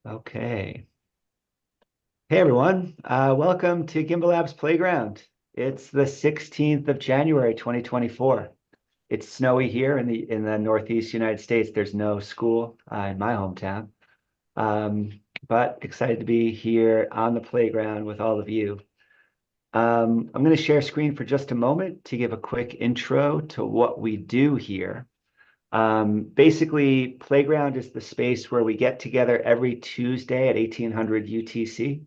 Okay. Hey everyone, welcome to Gimbalabs Playground. It's the 16th of January, 2024. It's snowy here in the Northeast United States. There's no school in my hometown, um, but excited to be here on the playground with all of you. I'm going to share screen for just a moment to give a quick intro to what we do here. Basically, Playground is the space where we get together every Tuesday at 1800 UTC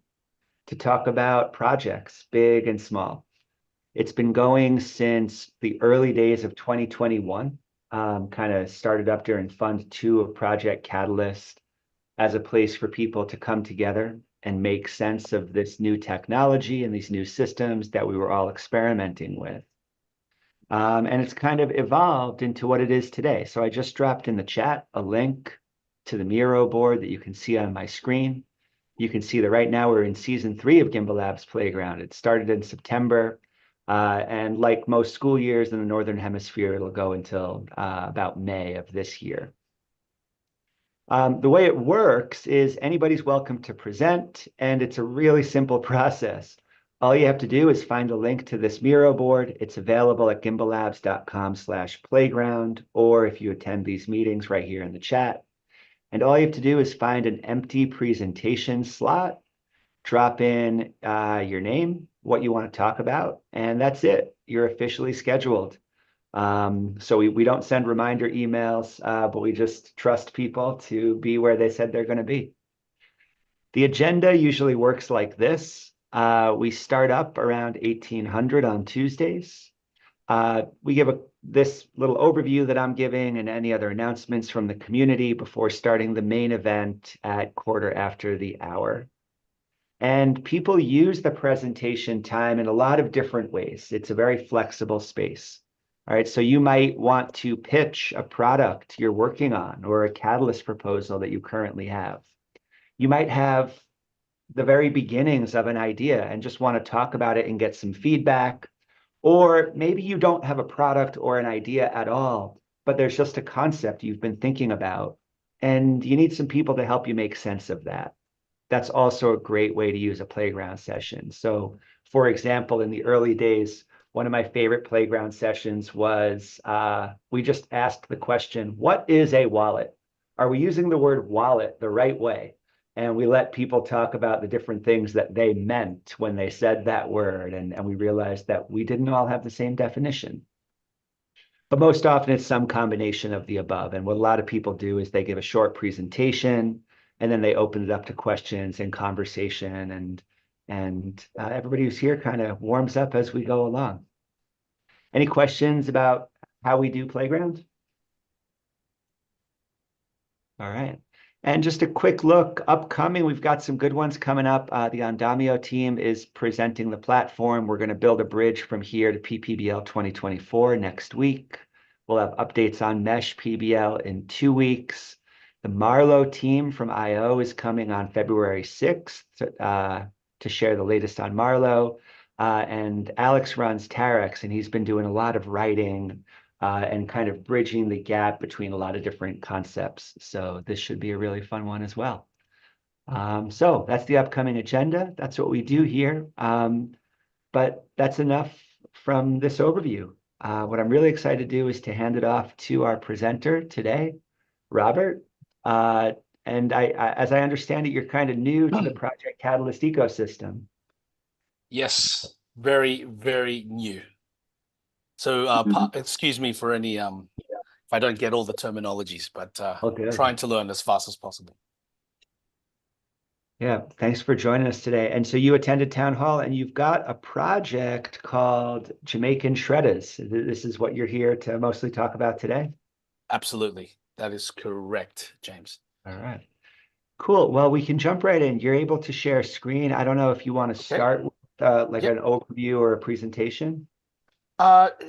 to talk about projects, big and small. It's been going since the early days of 2021, kind of started up during Fund 2 of Project Catalyst as a place for people to come together and make sense of this new technology and these new systems that we were all experimenting with. And it's kind of evolved into what it is today. So I just dropped in the chat a link to the Miro board that you can see on my screen. You can see that right now we're in season 3 of Gimbalabs Playground. It started in September, and like most school years in the Northern Hemisphere, it'll go until about May of this year. The way it works is anybody's welcome to present, and it's a really simple process. All you have to do is find a link to this Miro board. It's available at gimbalabs.com/playground, or if you attend these meetings right here in the chat. And all you have to do is find an empty presentation slot, drop in your name, what you want to talk about, and that's it. You're officially scheduled. So we don't send reminder emails, but we just trust people to be where they said they're going to be. The agenda usually works like this. We start up around 1800 on Tuesdays. We give this little overview that I'm giving and any other announcements from the community before starting the main event at quarter after the hour. And people use the presentation time in a lot of different ways. It's a very flexible space. All right, so you might want to pitch a product you're working on or a Catalyst proposal that you currently have. You might have the very beginnings of an idea and just want to talk about it and get some feedback. Or maybe you don't have a product or an idea at all, but there's just a concept you've been thinking about, and you need some people to help you make sense of that. That's also a great way to use a playground session. So, for example, in the early days, one of my favorite playground sessions was we just asked the question, what is a wallet? Are we using the word wallet the right way? And we let people talk about the different things that they meant when they said that word. And we realized that we didn't all have the same definition. But most often it's some combination of the above. And what a lot of people do is they give a short presentation and then they open it up to questions and conversation. And everybody who's here kind of warms up as we go along. Any questions about how we do Playground? All right. And just a quick look upcoming, we've got some good ones coming up. The Andamio team is presenting the platform. We're going to build a bridge from here to PPBL 2024 next week. We'll have updates on Mesh PBL in 2 weeks. The Marlowe team from IO is coming on February 6th to share the latest on Marlowe. And Alex runs Tarex, and he's been doing a lot of writing and kind of bridging the gap between a lot of different concepts. So this should be a really fun one as well. So that's the upcoming agenda. That's what we do here. But that's enough from this overview. What I'm really excited to do is to hand it off to our presenter today, Robert. And as I understand it, you're kind of new to the Project Catalyst ecosystem. Yes, very, very new. So excuse me for any if I don't get all the terminologies, but Okay. trying to learn as fast as possible. Yeah, thanks for joining us today. And so you attended town hall and you've got a project called Jamaican Shredders. This is what you're here to mostly talk about today? Absolutely. That is correct, James. All right. Cool. Well, we can jump right in. You're able to share screen. I don't know if you want to Okay. start with like Yep. an overview or a presentation.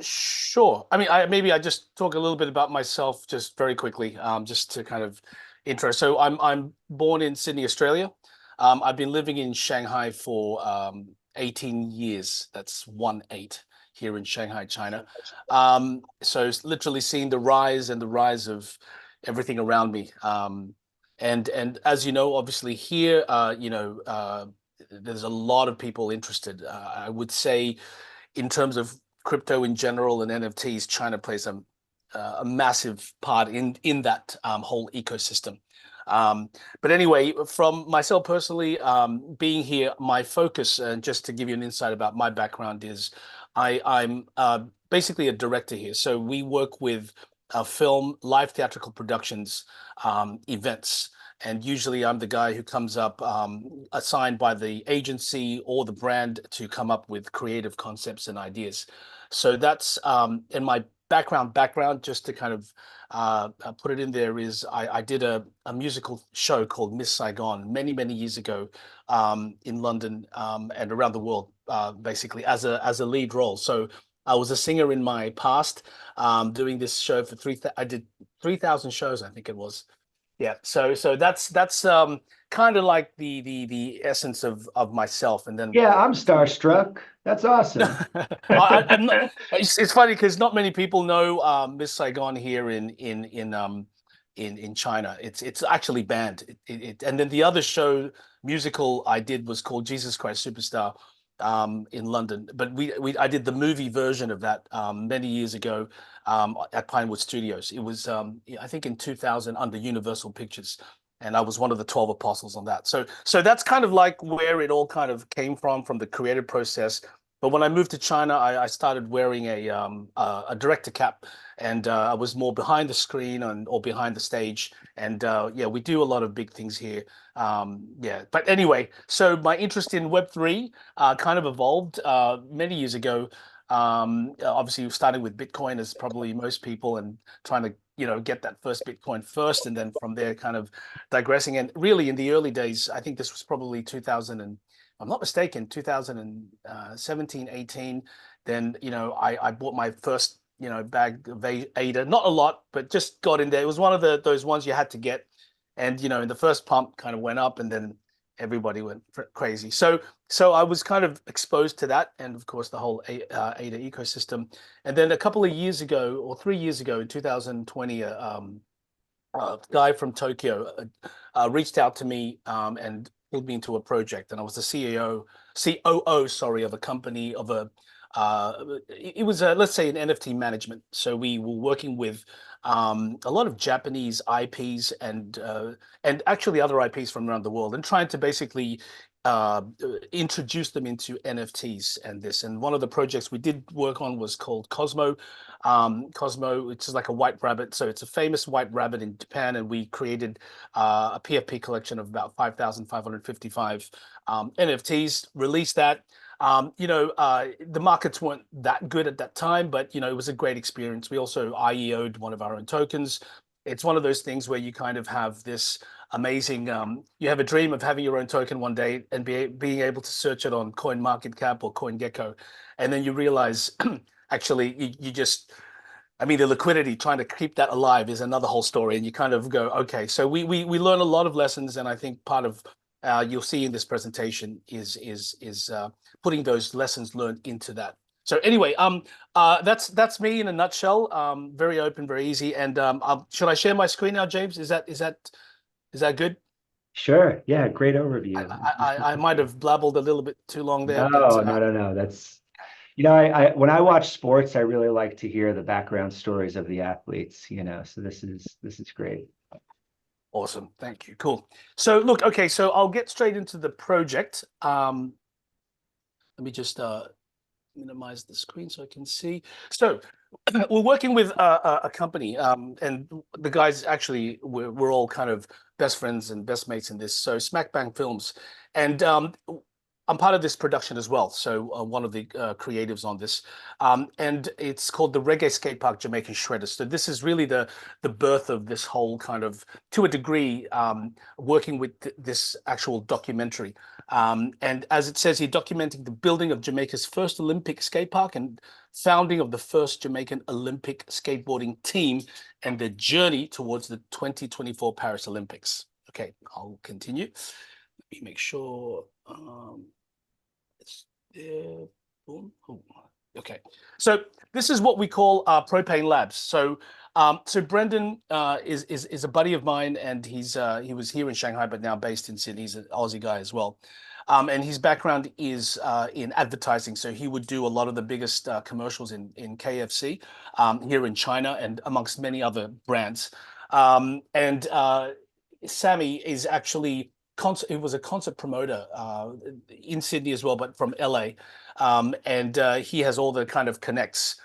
Sure. I mean, maybe I just talk a little bit about myself just very quickly, just to kind of intro. So I'm born in Sydney, Australia. I've been living in Shanghai for 18 years. That's 18 here in Shanghai, China. So it's literally seeing the rise of everything around me. And as you know, obviously here, there's a lot of people interested. I would say in terms of crypto in general and NFTs, China plays a massive part in that whole ecosystem. Um, but anyway, from myself personally, being here, my focus, and just to give you an insight about my background, is I'm basically a director here. So we work with film, live theatrical productions, events. And usually I'm the guy who comes up assigned by the agency or the brand to come up with creative concepts and ideas. So that's in my background, just to kind of put it in there, is I did a musical show called Miss Saigon many years ago in London and around the world, basically as a lead role. So I was a singer in my past, doing this show for I did 3,000 shows, I think it was. Yeah, so that's kind of like the essence of myself, and then Yeah, I'm starstruck. That's awesome. I'm not. It's funny because not many people know Miss Saigon here in China. It's actually banned. And then the other show musical I did was called Jesus Christ Superstar in London. But I did the movie version of that many years ago at Pinewood Studios. It was I think in 2000 under Universal Pictures. And I was one of the 12 apostles on that. So that's kind of like where it all kind of came from the creative process. But when I moved to China, I started wearing a director cap, and I was more behind the screen or behind the stage. And yeah, we do a lot of big things here. Yeah, but anyway, so my interest in Web3 kind of evolved many years ago. Obviously, starting with Bitcoin, as probably most people, and trying to get that first Bitcoin first, and then from there, kind of digressing. And really, in the early days, I think this was probably 2000 and I'm not mistaken, 2017, 18, then, I bought my first, bag of ADA, not a lot, but just got in there. It was one of those ones you had to get. And, in the first pump kind of went up and then everybody went crazy. So I was kind of exposed to that. And of course, the whole ADA ecosystem. And then a couple of years ago or 3 years ago in 2020, a guy from Tokyo reached out to me and pulled me into a project, and I was the COO, sorry, of a company of it was let's say an NFT management. So we were working with a lot of Japanese IPs and actually other IPs from around the world, and trying to basically uh, introduce them into NFTs and this. And one of the projects we did work on was called Cosmo. Cosmo, which is like a white rabbit. So it's a famous white rabbit in Japan, and we created a PFP collection of about 5,555 NFTs, released that. The markets weren't that good at that time, but it was a great experience. We also IEO'd one of our own tokens. It's one of those things where you kind of have this amazing, you have a dream of having your own token one day and being able to search it on CoinMarketCap or CoinGecko. And then you realize actually you just, I mean, the liquidity, trying to keep that alive is another whole story. And you kind of go, okay, so we learn a lot of lessons. And I think part of you'll see in this presentation is putting those lessons learned into that. So anyway, that's me in a nutshell. Very open, very easy. And should I share my screen now, James? Is that good? Sure. Yeah, great overview. I might have blabbled a little bit too long there, No, but no, no, no. That's, I when I watch sports, I really like to hear the background stories of the athletes, so this is great. awesome. Thank you. Cool. So look, okay, so I'll get straight into the project. Let me just minimize the screen so I can see. So we're working with a company, and the guys actually we're all kind of best friends and best mates in this. So Smack Bang Films, and I'm part of this production as well. So one of the creatives on this, and it's called the Reggae Skate Park Jamaican Shredders. So this is really the birth of this whole kind of, to a degree, working with this actual documentary. And as it says here, documenting the building of Jamaica's first Olympic skate park and founding of the first Jamaican Olympic skateboarding team and the journey towards the 2024 Paris Olympics. Okay, I'll continue. Let me make sure it's there. Boom. Oh. Okay, so this is what we call Propane Labs. So Brendan is a buddy of mine, and he was here in Shanghai, but now based in Sydney. He's an Aussie guy as well, and his background is in advertising. So he would do a lot of the biggest commercials in KFC here in China, and amongst many other brands. And Sammy is actually he was a concert promoter in Sydney as well, but from LA. And he has all the kind of connects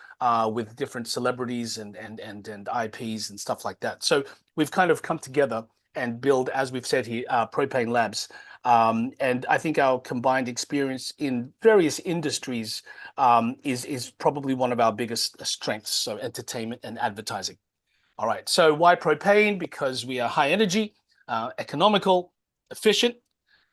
with different celebrities and IPs and stuff like that. So we've kind of come together and build, as we've said here, Propane Labs. And I think our combined experience in various industries is probably one of our biggest strengths. So entertainment and advertising. All right. So why propane? Because we are high energy, economical, efficient,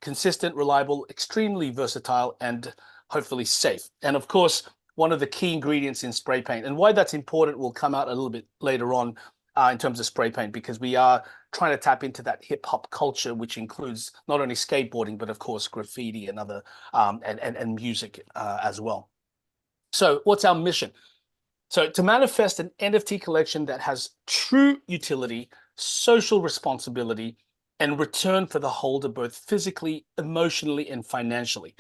consistent, reliable, extremely versatile, and hopefully safe. And of course, one of the key ingredients in spray paint, and why that's important will come out a little bit later on in terms of spray paint, because we are trying to tap into that hip hop culture, which includes not only skateboarding, but of course graffiti and other and music as well. So what's our mission? So to manifest an NFT collection that has true utility, social responsibility, and return for the holder, both physically, emotionally, and financially.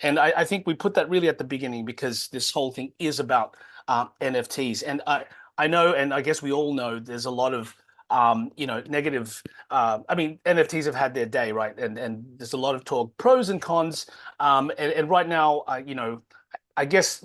And I think we put that really at the beginning, because this whole thing is about NFTs. And I know, and I guess we all know, there's a lot of negative. I mean, NFTs have had their day, right? And there's a lot of talk, pros and cons. And right now, I guess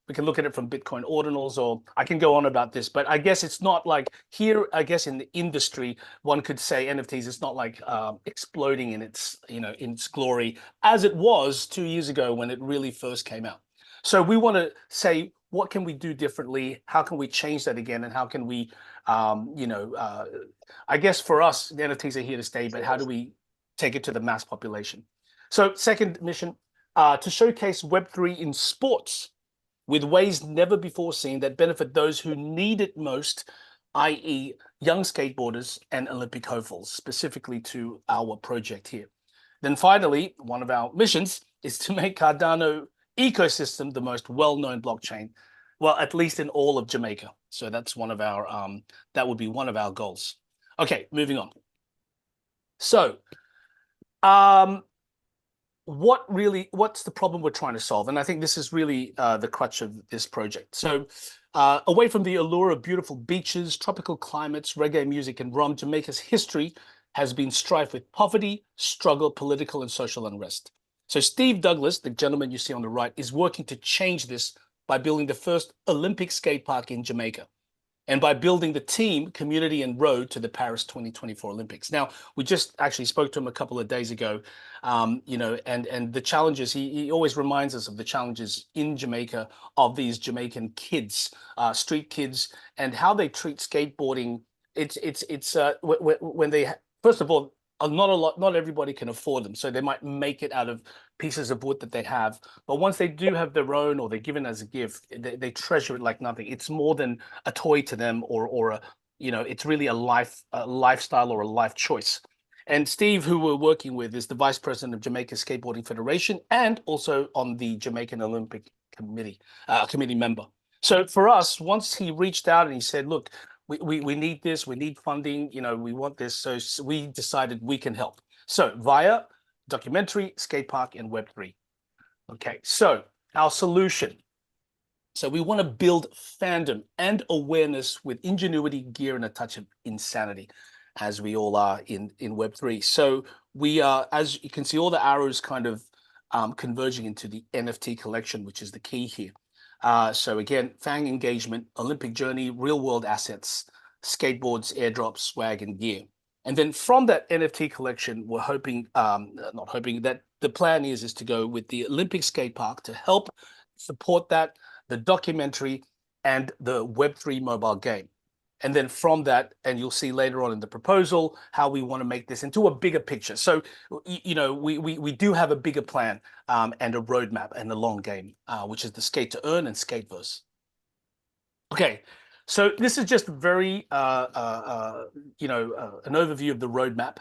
we can look at it from Bitcoin ordinals, or I can go on about this, but I guess it's not like here, I guess in the industry, one could say NFTs, it's not like exploding in its, in its glory as it was 2 years ago when it really first came out. So we want to say, what can we do differently? How can we change that again? And how can we, I guess for us, the NFTs are here to stay, but how do we take it to the mass population? So second mission, to showcase Web3 in sports, with ways never before seen that benefit those who need it most, i.e. young skateboarders and Olympic hopefuls, specifically to our project here. Then finally, one of our missions is to make Cardano ecosystem the most well-known blockchain, well, at least in all of Jamaica. So that's one of our, that would be one of our goals. Okay, moving on. So, what's the problem we're trying to solve? And I think this is really the crutch of this project. So away from the allure of beautiful beaches, tropical climates, reggae music, and rum, Jamaica's history has been strife with poverty, struggle, political, and social unrest. So Steve Douglas, the gentleman you see on the right, is working to change this by building the first Olympic skate park in Jamaica, and by building the team, community, and road to the Paris 2024 Olympics. Now, we just actually spoke to him a couple of days ago, and the challenges, he always reminds us of the challenges in Jamaica of these Jamaican kids, street kids, and how they treat skateboarding. It's when they, first of all, not everybody can afford them, so they might make it out of pieces of wood that they have. But once they do have their own, or they're given as a gift, they treasure it like nothing. It's more than a toy to them, or a, it's really a lifestyle or a life choice. And Steve, who we're working with, is the vice president of Jamaica Skateboarding Federation, and also on the Jamaican Olympic Committee, committee member. So for us, once he reached out and he said, look, we need this, we need funding, we want this. So we decided we can help. So via documentary, skate park, and Web3. Okay, so our solution. So we want to build fandom and awareness with ingenuity, gear, and a touch of insanity, as we all are in Web3. So we are, as you can see, all the arrows kind of converging into the NFT collection, which is the key here. So again, fan engagement, Olympic journey, real world assets, skateboards, airdrops, swag, and gear. And then from that NFT collection, we're hoping, not hoping, that the plan is to go with the Olympic skate park to help support that, the documentary, and the Web3 mobile game. And then from that, and you'll see later on in the proposal, how we want to make this into a bigger picture. So, we do have a bigger plan and a roadmap and a long game, which is the Skate to Earn and Skateverse. Okay, so this is just very, an overview of the roadmap.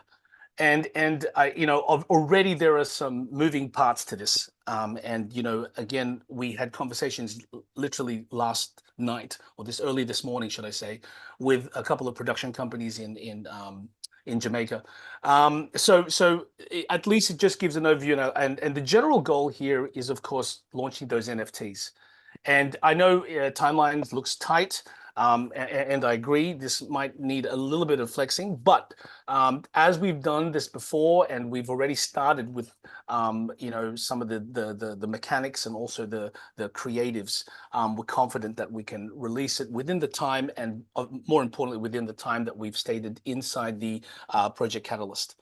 And already there are some moving parts to this. And again, we had conversations literally last night, or early this morning, should I say, with a couple of production companies in Jamaica. So at least it just gives an overview, and the general goal here is, of course, launching those NFTs. And I know timelines looks tight, and I agree this might need a little bit of flexing, but as we've done this before, and we've already started with some of the mechanics and also the creatives, we're confident that we can release it within the time, and more importantly, within the time that we've stated inside the Project Catalyst.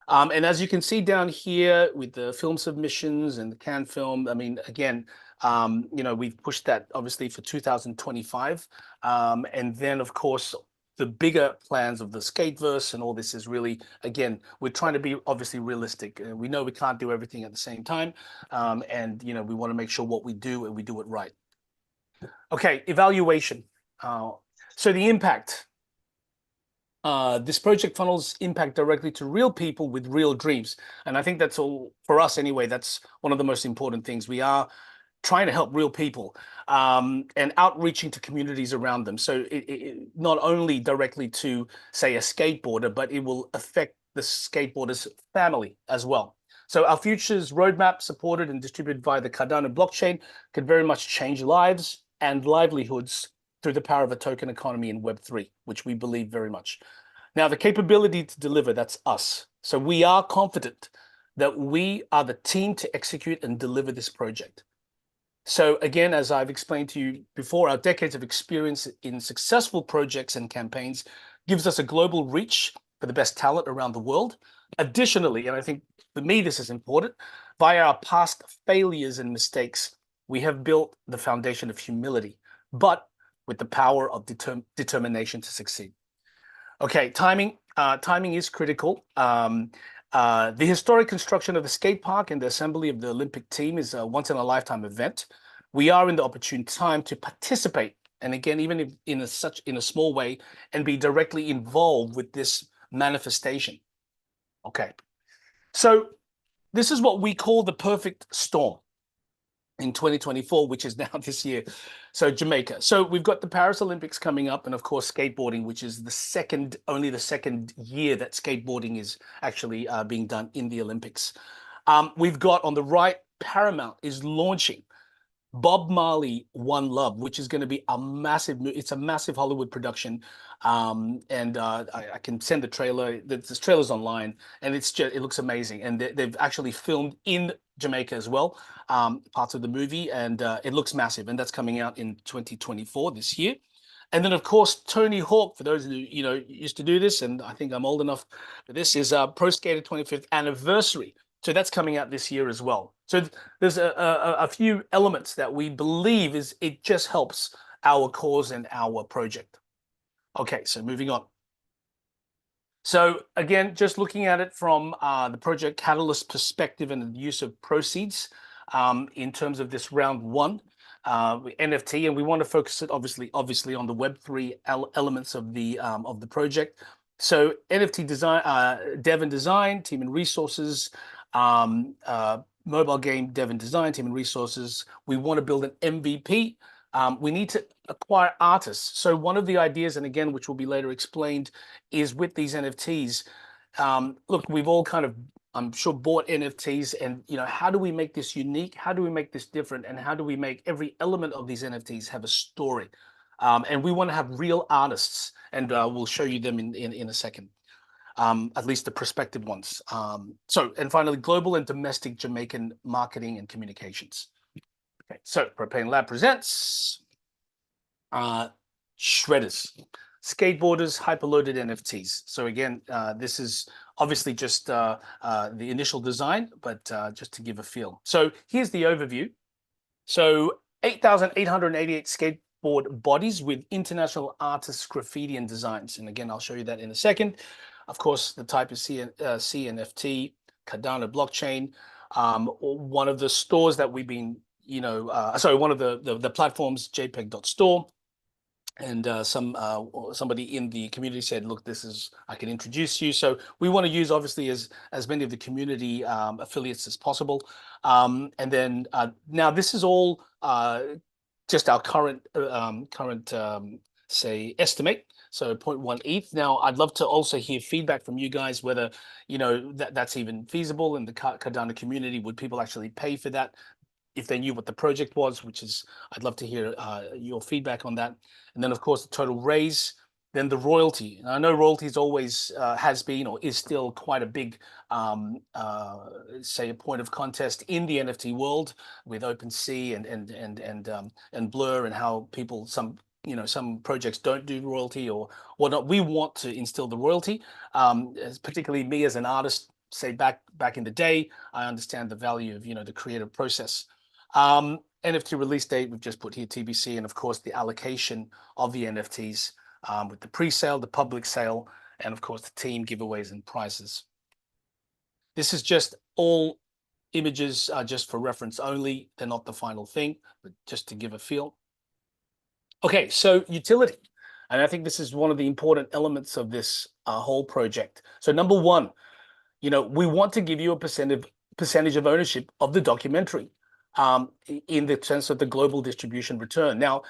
And as you can see down here with the film submissions and the Cannes film, I mean, again, we've pushed that obviously for 2025. And then, of course, the bigger plans of the Skateverse and all this is really, again, we're trying to be obviously realistic. We know we can't do everything at the same time. And, we want to make sure what we do and we do it right. Okay, evaluation. So the impact. This project funnels impact directly to real people with real dreams. And I think that's all for us anyway. That's one of the most important things. We are trying to help real people and outreaching to communities around them. So it not only directly to, say, a skateboarder, but it will affect the skateboarder's family as well. So our futures roadmap, supported and distributed via the Cardano blockchain, could very much change lives and livelihoods through the power of a token economy in Web3, which we believe very much. Now, the capability to deliver, that's us. So we are confident that we are the team to execute and deliver this project. So again, as I've explained to you before, our decades of experience in successful projects and campaigns gives us a global reach for the best talent around the world. Additionally, and I think for me this is important, via our past failures and mistakes, we have built the foundation of humility, but with the power of determination to succeed. Okay, timing. Timing is critical. The historic construction of the skate park and the assembly of the Olympic team is a once-in-a-lifetime event. We are in the opportune time to participate, and again, even if in a small way, and be directly involved with this manifestation. Okay, so this is what we call the perfect storm in 2024, which is now this year. So Jamaica. So we've got the Paris Olympics coming up, and of course skateboarding, which is only the second year that skateboarding is actually being done in the Olympics. We've got on the right, Paramount is launching Bob Marley One Love, which is going to be it's a massive Hollywood production. And I can send the trailer. This trailer's online, and it looks amazing. And they've actually filmed in Jamaica as well, parts of the movie, and it looks massive. And that's coming out in 2024 this year. And then, of course, Tony Hawk, for those who used to do this, and I think I'm old enough for this, is Pro Skater 25th anniversary. So that's coming out this year as well. So there's a few elements that we believe it just helps our cause and our project. Okay, so moving on. So again, just looking at it from the Project Catalyst perspective and the use of proceeds in terms of this round one NFT, and we want to focus it obviously on the Web3 elements of the project. So NFT design, dev and design, team and resources, mobile game dev and design, team and resources. We want to build an MVP. We need to acquire artists. So one of the ideas, and again, which will be later explained, is with these NFTs. Look, we've all kind of, I'm sure, bought NFTs, and how do we make this unique? How do we make this different? And how do we make every element of these NFTs have a story? And we want to have real artists, and we'll show you them in a second. At least the prospective ones. And finally, global and domestic Jamaican marketing and communications. Okay, so Propane Lab presents Shredders, skateboarders, hyperloaded NFTs. So again, this is obviously just the initial design, but just to give a feel. So here's the overview. So 8,888 skateboard bodies with international artists, graffiti, and designs. And again, I'll show you that in a second. Of course, the type is CNFT, Cardano blockchain. One of the stores that we've been, one of the platforms, jpeg.store. and somebody in the community said, look, I can introduce you. So we want to use obviously as many of the community affiliates as possible. And then now this is all just our current say estimate. So zero 0.1 ETH. Now I'd love to also hear feedback from you guys, whether that's even feasible in the Cardano community. Would people actually pay for that if they knew what the project was? Which is, I'd love to hear your feedback on that. And then of course the total raise, then the royalty. And I know royalties always has been or is still quite a big say a point of contest in the NFT world with OpenSea and Blur, and how people some projects don't do royalty or whatnot. We want to instill the royalty, particularly me as an artist. Say back in the day, I understand the value of the creative process. NFT release date, we've just put here TBC, and of course the allocation of the NFTs with the pre-sale, the public sale, and of course the team giveaways and prizes. This is just all images just for reference only. They're not the final thing, but just to give a feel. Okay, so utility. And I think this is one of the important elements of this whole project. So number one, we want to give you a percentage of ownership of the documentary in the sense of the global distribution return. Now,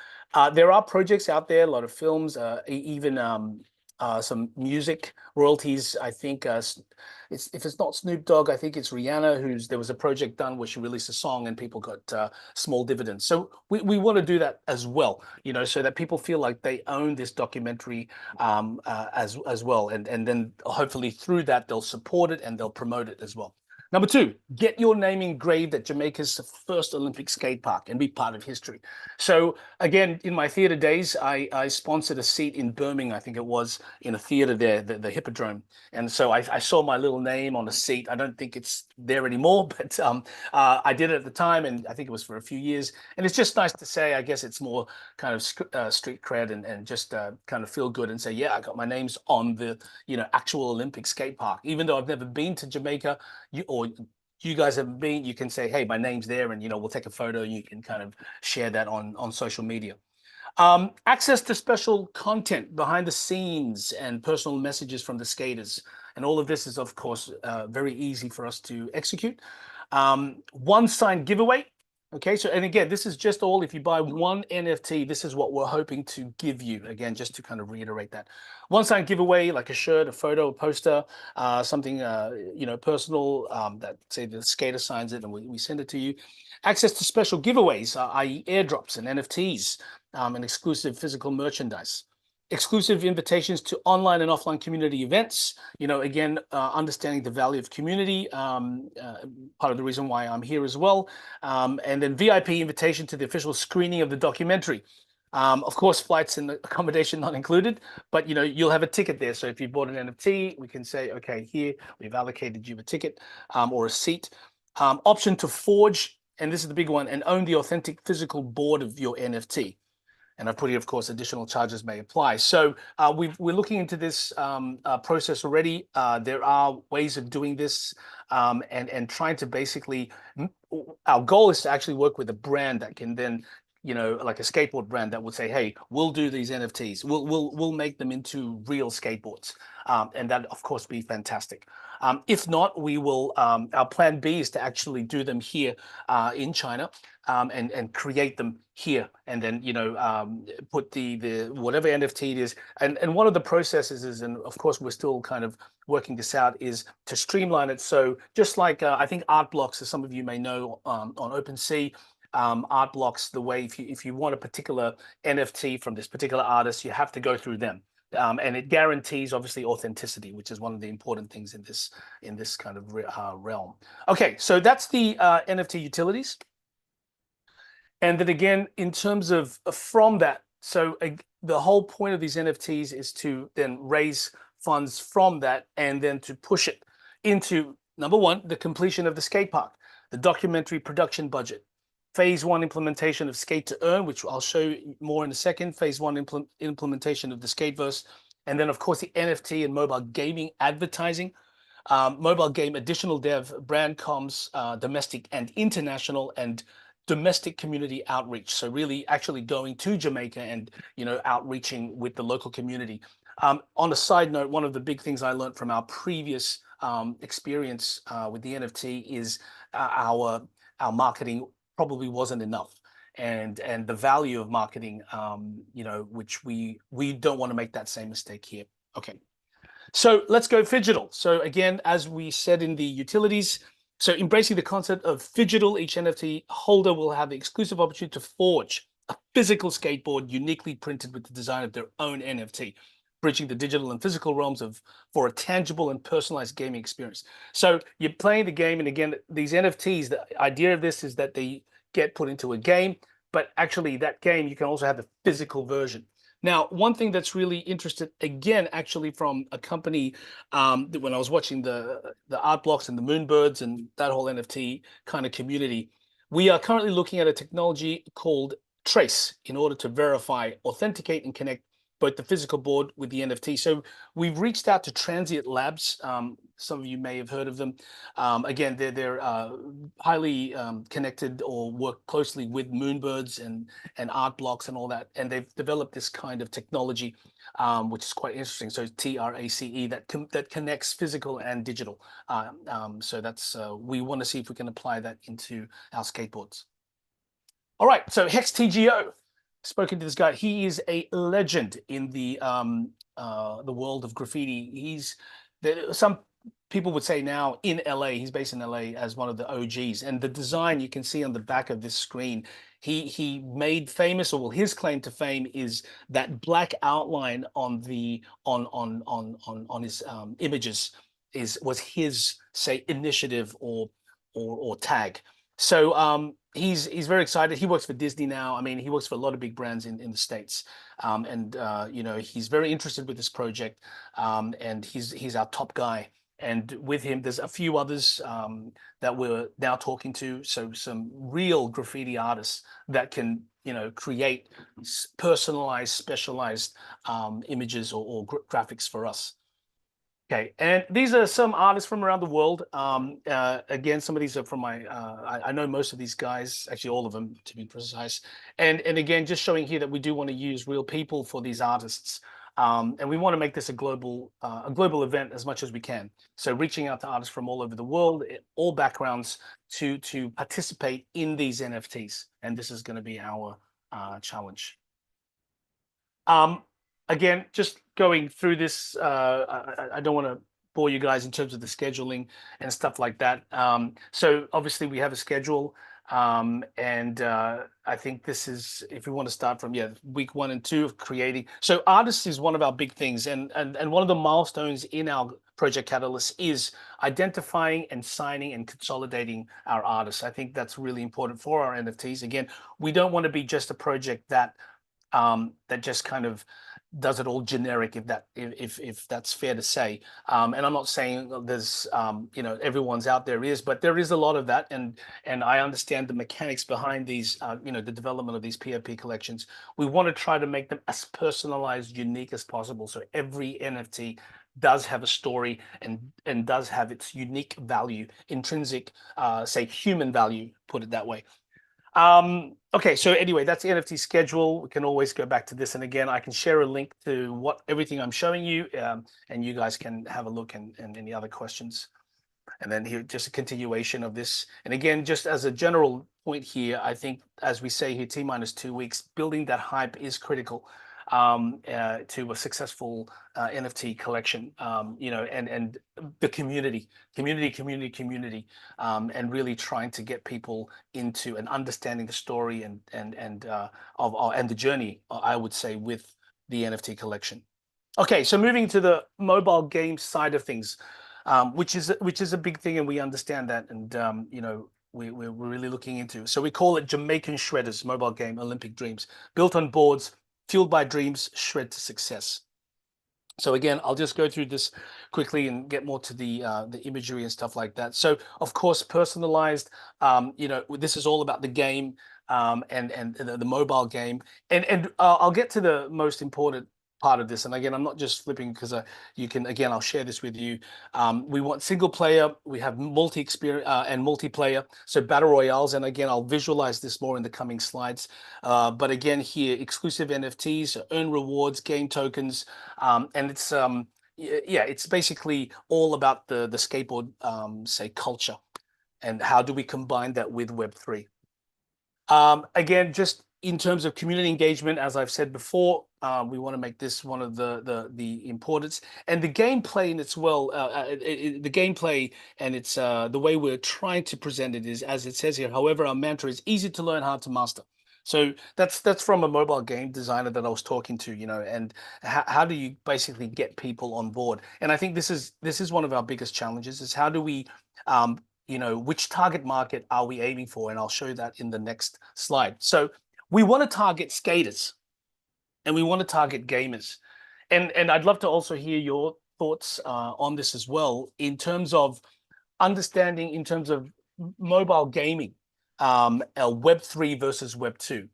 there are projects out there, a lot of films, even some music royalties. I think if it's not Snoop Dogg, I think it's Rihanna, there was a project done where she released a song and people got small dividends. So we want to do that as well, so that people feel like they own this documentary as well. And then hopefully through that, they'll support it and they'll promote it as well. Number two, get your name engraved at Jamaica's first Olympic skate park and be part of history. So again, in my theater days, I sponsored a seat in Birmingham, I think it was, in a theater there, the Hippodrome. And so I saw my little name on a seat. I don't think it's there anymore, but I did it at the time, and I think it was for a few years. And it's just nice to say, I guess it's more kind of street cred and just kind of feel good and say, yeah, I got my names on the actual Olympic skate park. Even though I've never been to Jamaica, you guys haven't been, you can say, hey, my name's there, and we'll take a photo. You can kind of share that on social media. Access to special content, behind the scenes, and personal messages from the skaters. And all of this is, of course, very easy for us to execute. One signed giveaway. Okay, so, and again, this is just all, if you buy one NFT, this is what we're hoping to give you. Again, just to kind of reiterate that. One signed giveaway, like a shirt, a photo, a poster, something, personal, that say the skater signs it and we send it to you. Access to special giveaways, i.e. airdrops and NFTs, and exclusive physical merchandise. Exclusive invitations to online and offline community events. Again, understanding the value of community, part of the reason why I'm here as well. And then VIP invitation to the official screening of the documentary. Of course, flights and accommodation not included, but you'll have a ticket there. So if you bought an NFT, we can say, okay, here we've allocated you a ticket or a seat. Option to forge, and this is the big one, and own the authentic physical board of your NFT. And I've put here, of course, additional charges may apply. So we're looking into this process already. There are ways of doing this and trying to basically, our goal is to actually work with a brand that can then, like a skateboard brand that would say, hey, we'll do these NFTs. We'll make them into real skateboards. And that, of course, be fantastic. If not, we will, our plan B is to actually do them here in China and create them here, and then put the whatever NFT it is. And one of the processes is, and of course we're still kind of working this out, is to streamline it. So just like I think art blocks, as some of you may know, on OpenSea, art blocks, the way if you want a particular NFT from this particular artist, you have to go through them. And it guarantees obviously authenticity, which is one of the important things in this kind of realm. Okay, so that's the NFT utilities. And then again, in terms of from that, so the whole point of these NFTs is to then raise funds from that and then to push it into, number one, the completion of the skate park, the documentary production budget, phase one implementation of Skate to Earn, which I'll show you more in a second, phase one implementation of the Skateverse, and then of course the NFT and mobile gaming advertising, mobile game additional dev, brand comms, domestic and international, and domestic community outreach. So really actually going to Jamaica and, outreaching with the local community. On a side note, one of the big things I learned from our previous experience with the NFT is our marketing probably wasn't enough. And the value of marketing, which we don't want to make that same mistake here. Okay. So let's go phygital. So again, as we said in the utilities, so embracing the concept of phygital, each NFT holder will have the exclusive opportunity to forge a physical skateboard uniquely printed with the design of their own NFT, bridging the digital and physical realms for a tangible and personalized gaming experience. So you're playing the game, and again, these NFTs, the idea of this is that they get put into a game, but actually that game, you can also have the physical version. Now, one thing that's really interesting, again, actually from a company that when I was watching the art blocks and the Moonbirds and that whole NFT kind of community, we are currently looking at a technology called Trace in order to verify, authenticate, and connect both the physical board with the NFT. So we've reached out to Transient Labs. Some of you may have heard of them. Again, they're highly connected or work closely with Moonbirds and art blocks and all that. And they've developed this kind of technology, which is quite interesting. So TRACE that connects physical and digital. So that's we want to see if we can apply that into our skateboards. All right, so Hex TGO. Spoken to this guy. He is a legend in the world of graffiti. Some people would say now in LA. He's based in LA as one of the OGs. And the design you can see on the back of this screen, he made famous, or his claim to fame is that black outline on the on his images was his, say, initiative or tag. So he's very excited. He works for Disney now. I mean, he works for a lot of big brands in the States. He's very interested with this project. And he's our top guy. And with him, there's a few others that we're now talking to. So some real graffiti artists that can, create personalized, specialized images or graphics for us. Okay, and these are some artists from around the world. Again, some of these are from I know most of these guys, actually all of them to be precise. And again, just showing here that we do want to use real people for these artists. And we want to make this a global event as much as we can. So reaching out to artists from all over the world, all backgrounds to participate in these NFTs. And this is going to be our challenge. Again, just going through this, I don't want to bore you guys in terms of the scheduling and stuff like that. So obviously we have a schedule, and I think this is, if we want to start from week 1 and 2 of creating. So artists is one of our big things, and one of the milestones in our Project Catalyst is identifying and signing and consolidating our artists. I think that's really important for our NFTs. Again, we don't want to be just a project that just kind of does it all generic, if that's fair to say. And I'm not saying there's everyone's out there is, but there is a lot of that, and I understand the mechanics behind these the development of these PFP collections. We want to try to make them as personalized, unique as possible, so every NFT does have a story and does have its unique value, intrinsic, say human value, put it that way. Okay, so anyway, that's the NFT schedule. We can always go back to this, and again, I can share a link to everything I'm showing you, and you guys can have a look and any other questions. And then here, just a continuation of this. And again, just as a general point here, I think, as we say here, T-2 weeks, building that hype is critical to a successful NFT collection, and the community, and really trying to get people into and understanding the story and the journey, I would say, with the NFT collection. Okay, so moving to the mobile game side of things, which is a big thing, and we understand that, and we're really looking into. So we call it Jamaican Shredders mobile game Olympic Dreams, built on boards, fueled by dreams, shred to success. So again, I'll just go through this quickly and get more to the imagery and stuff like that. So of course, personalized. This is all about the game and the mobile game. And I'll get to the most important part of this. And again, I'm not just flipping because you can, again, I'll share this with you. We want single player, we have multi-experience and multiplayer, so battle royales. And again, I'll visualize this more in the coming slides. But again, here, exclusive NFTs, earn rewards, gain tokens, and it's yeah, it's basically all about the skateboard, say, culture, and how do we combine that with Web3. Again, just in terms of community engagement, as I've said before, we want to make this one of the importance, and the gameplay in its the gameplay and it's the way we're trying to present it is as it says here. However, our mantra is easy to learn, hard to master. So that's from a mobile game designer that I was talking to, and how do you basically get people on board? And I think this is one of our biggest challenges, is how do we which target market are we aiming for? And I'll show you that in the next slide. So we want to target skaters and we want to target gamers. And I'd love to also hear your thoughts on this as well, in terms of understanding, in terms of mobile gaming, Web3 versus Web2.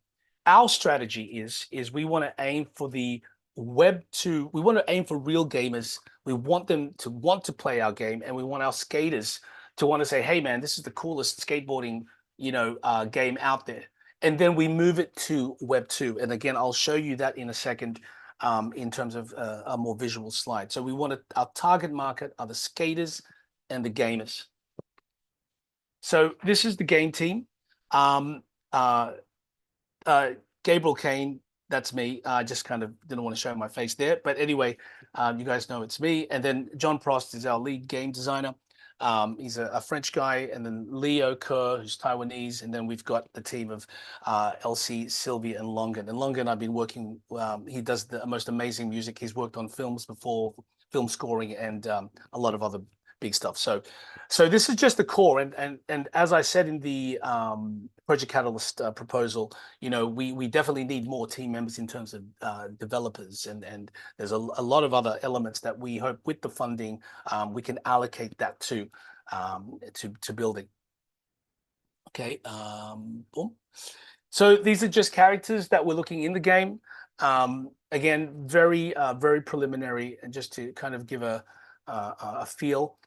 Our strategy is we want to aim for the Web2. We want to aim for real gamers. We want them to want to play our game, and we want our skaters to want to say, hey man, this is the coolest skateboarding game out there. And then we move it to Web2. And again, I'll show you that in a second, in terms of a more visual slide. So we want our target market are the skaters and the gamers. So this is the game team. Gabriel Kane, that's me. I just kind of didn't want to show my face there. But anyway, you guys know it's me. And then John Prost is our lead game designer. He's a French guy, and then Leo Kerr, who's Taiwanese, and then we've got the team of Elsie, Sylvia, and Longan. And Longan, I've been working. He does the most amazing music. He's worked on films before, film scoring, and a lot of other big stuff. So this is just the core. And as I said in the Project Catalyst proposal, we definitely need more team members in terms of developers, and there's a lot of other elements that we hope with the funding we can allocate that to building. Okay, boom. So these are just characters that we're looking in the game. Again, very preliminary, and just to kind of give a feel.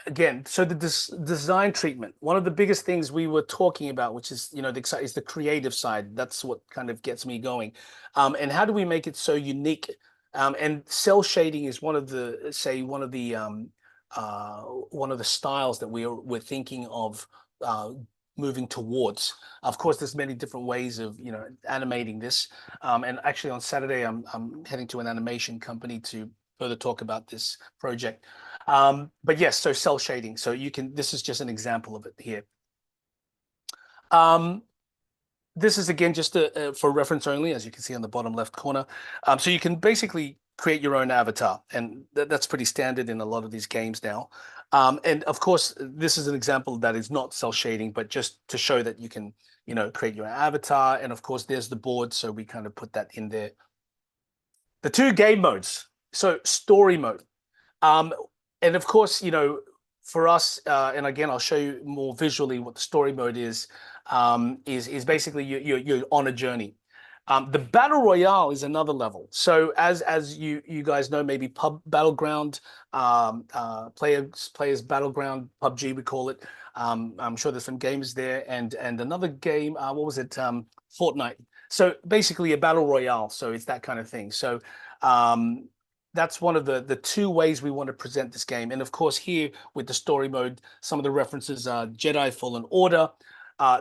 Again, so the design treatment, one of the biggest things we were talking about, which is, is the creative side. That's what kind of gets me going. And how do we make it so unique? And cell shading is one of the styles that we're thinking of moving towards. Of course, there's many different ways of animating this. And actually, on Saturday, I'm heading to an animation company to further talk about this project. But yes, so cell shading. So this is just an example of it here. This is again just for reference only, as you can see on the bottom left corner. So you can basically create your own avatar, and that's pretty standard in a lot of these games now. And of course, this is an example that is not cell shading, but just to show that you can, create your own avatar. And of course, there's the board, so we kind of put that in there. The two game modes. So story mode. And of course, for us, and again, I'll show you more visually what the story mode is basically you're on a journey. The battle royale is another level. So as you guys know, maybe Battleground, players Battleground, PUBG we call it. I'm sure there's some games there, and another game. What was it? Fortnite. So basically a battle royale. So it's that kind of thing. So that's one of the two ways we want to present this game. And of course, here with the story mode, some of the references are Jedi Fallen Order,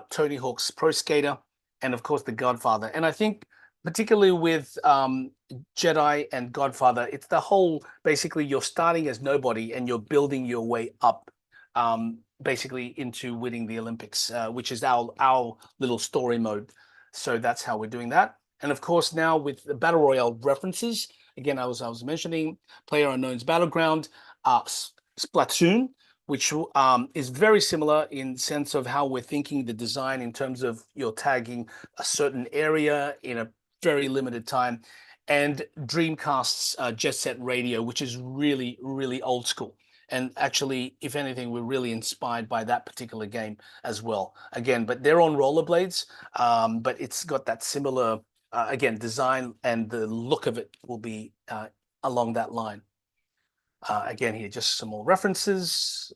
Tony Hawk's Pro Skater, and of course, The Godfather. And I think particularly with Jedi and Godfather, it's the whole, basically, you're starting as nobody and you're building your way up, basically into winning the Olympics, which is our little story mode. So that's how we're doing that. And of course, now with the Battle Royale references, again, I was mentioning PlayerUnknown's Battleground, Splatoon, which is very similar in sense of how we're thinking the design in terms of you're tagging a certain area in a very limited time, and Dreamcast's Jet Set Radio, which is really, really old school. And actually, if anything, we're really inspired by that particular game as well. Again, but they're on rollerblades, but it's got that similar again, design and the look of it will be along that line. Again, here, just some more references,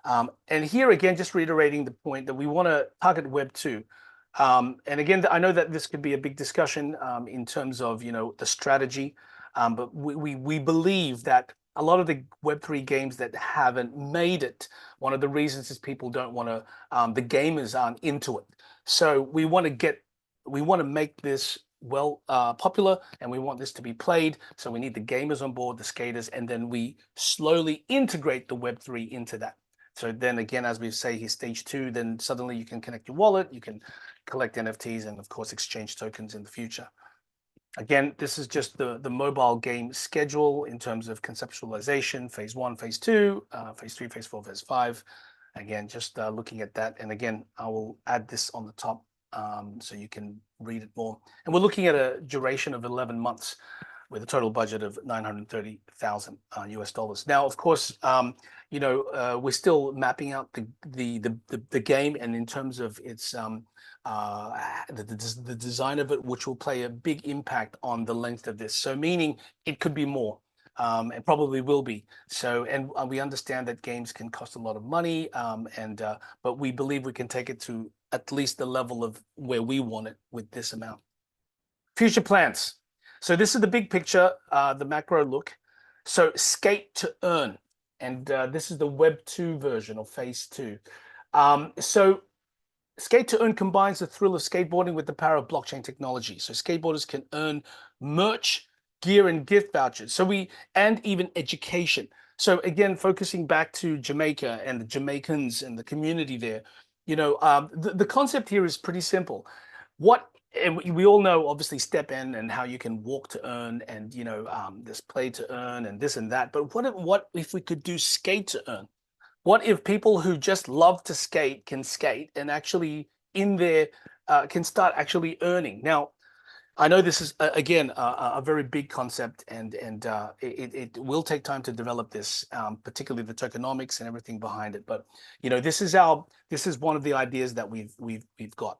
and here again, just reiterating the point that we want to target Web 2. And again, I know that this could be a big discussion in terms of, the strategy, but we believe that a lot of the Web3 games that haven't made it, one of the reasons is people don't want to, the gamers aren't into it. So we want to make this popular, and we want this to be played. So we need the gamers on board, the skaters, and then we slowly integrate the Web3 into that. So then again, as we say here, stage 2, then suddenly you can connect your wallet, you can collect NFTs, and of course exchange tokens in the future. Again, this is just the mobile game schedule in terms of conceptualization: phase 1, phase 2, phase 3, phase 4, phase 5. Again, just looking at that. And again, I will add this on the top so you can read it more. And we're looking at a duration of 11 months with a total budget of 930,000 US dollars. Now, of course, we're still mapping out the game, and in terms of its the design of it, which will play a big impact on the length of this. So meaning it could be more. And probably will be. So, and we understand that games can cost a lot of money, but we believe we can take it to at least the level of where we want it with this amount. Future plans. So this is the big picture, the macro look. So skate to earn, and this is the Web 2 version of phase 2. So skate to earn combines the thrill of skateboarding with the power of blockchain technology. So skateboarders can earn merch, gear, and gift vouchers. And even education. So again, focusing back to Jamaica and the Jamaicans and the community there, the concept here is pretty simple. And we all know, obviously, Step In and how you can walk to earn, and this play to earn, and this and that. But what if we could do skate to earn? What if people who just love to skate can skate and actually in there can start actually earning? Now, I know this is again a very big concept, and it will take time to develop this, particularly the tokenomics and everything behind it. But this is one of the ideas that we've got.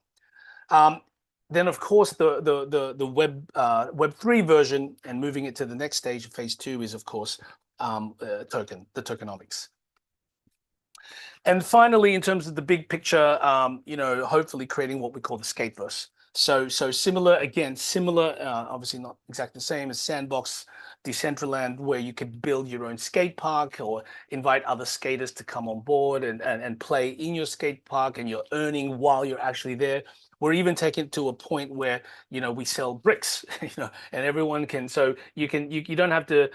Then of course the Web 3 version, and moving it to the next stage of phase 2, is of course the tokenomics. And finally, in terms of the big picture, hopefully creating what we call the Skateverse. So similar, obviously not exactly the same as Sandbox, Decentraland, where you could build your own skate park or invite other skaters to come on board and play in your skate park, and you're earning while you're actually there. We're even taking it to a point where we sell bricks, and everyone can. So you don't have to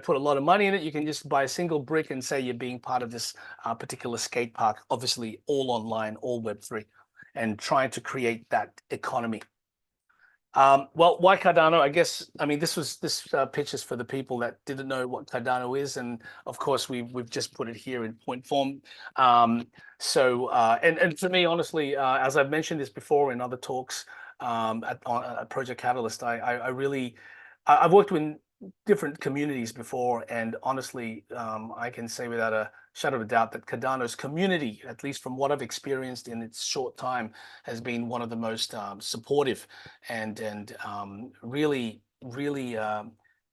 put a lot of money in it. You can just buy a single brick and say you're being part of this particular skate park. Obviously, all online, all Web3, and trying to create that economy. Well, why Cardano? I guess, this pitch is for the people that didn't know what Cardano is, and of course we've just put it here in point form. And for me, honestly, as I've mentioned this before in other talks at Project Catalyst, I've worked with different communities before, and honestly, I can say without a shadow of a doubt that Cardano's community, at least from what I've experienced in its short time, has been one of the most supportive and really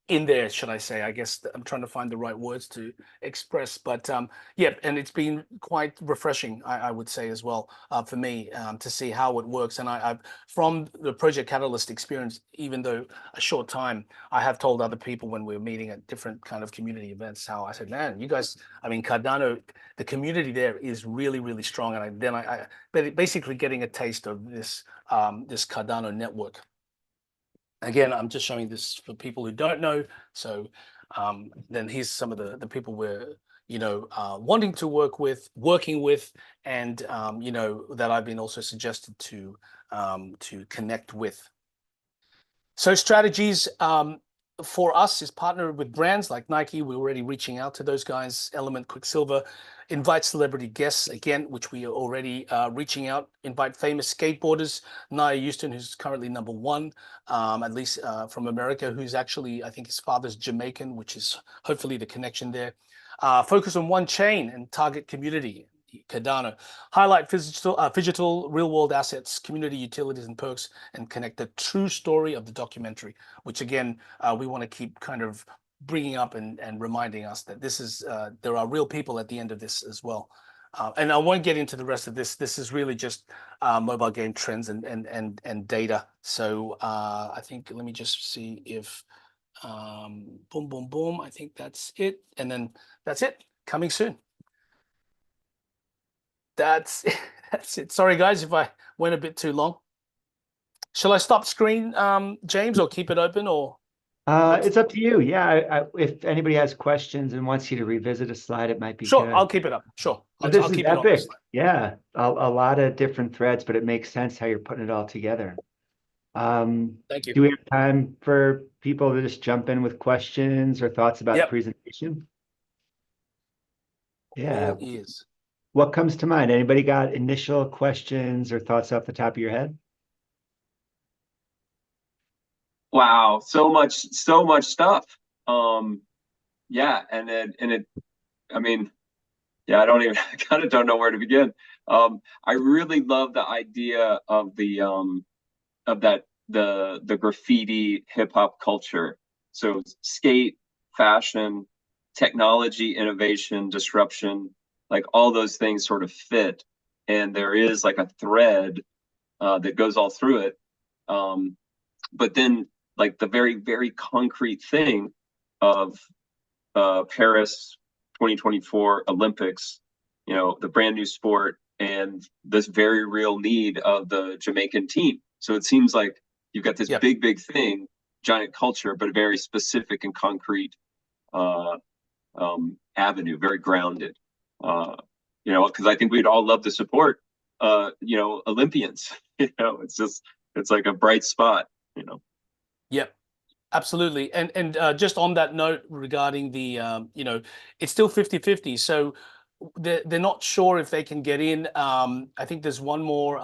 in there, should I say. I guess I'm trying to find the right words to express, but yeah, and it's been quite refreshing, I would say as well, for me, to see how it works. And I've from the Project Catalyst experience, even though a short time, I have told other people when we were meeting at different kind of community events, how I said, man, you guys, Cardano, the community there is really, really strong. And I basically getting a taste of this this Cardano network. Again, I'm just showing this for people who don't know. So then here's some of the people we're wanting to working with, and that I've been also suggested to connect with. So strategies for us is partner with brands like Nike. We're already reaching out to those guys. Element, Quicksilver. Invite celebrity guests, again, which we are already reaching out. Invite famous skateboarders. Nia Houston, who's currently #1, at least from America, who's actually, I think his father's Jamaican, which is hopefully the connection there. Focus on one chain and target community. Cardano. Highlight phygital real-world assets, community utilities and perks, and connect the true story of the documentary, which again, we want to keep kind of bringing up and reminding us that this is, there are real people at the end of this as well. And I won't get into the rest of this. This is really just mobile game trends and data. So I think, let me just see if, boom, boom, boom. I think that's it. And then that's it. Coming soon. That's it. That's it. Sorry, guys, if I went a bit too long. Shall I stop screen, James, or keep it open, or? It's up to you. Yeah, if anybody has questions and wants you to revisit a slide, it might be Sure, good. I'll keep it up. Sure, But this I'll is keep it on this epic. slide. Yeah, a lot of different threads, but it makes sense how you're putting it all together. Thank you. Do we have time for people to just jump in with questions or thoughts about the Yep. presentation? Yeah. All ears. What comes to mind? Anybody got initial questions or thoughts off the top of your head? Wow, so much stuff. Yeah, I mean, yeah, I don't even, I kind of don't know where to begin. I really love the idea of the graffiti hip hop culture. So skate, fashion, technology, innovation, disruption, like all those things sort of fit, and there is like a thread that goes all through it. But then like the very concrete thing of Paris 2024 Olympics, you know, the brand new sport and this very real need of the Jamaican team. So it seems like you've got this Yep. big thing, giant culture, but a very specific and concrete uh, avenue, very grounded. You know, because I think we'd all love to support, you know, Olympians. You know, it's like a bright spot. You know. Yep. Absolutely. And just on that note regarding the, you know, it's still 50-50. So they're not sure if they can get in. I think there's one more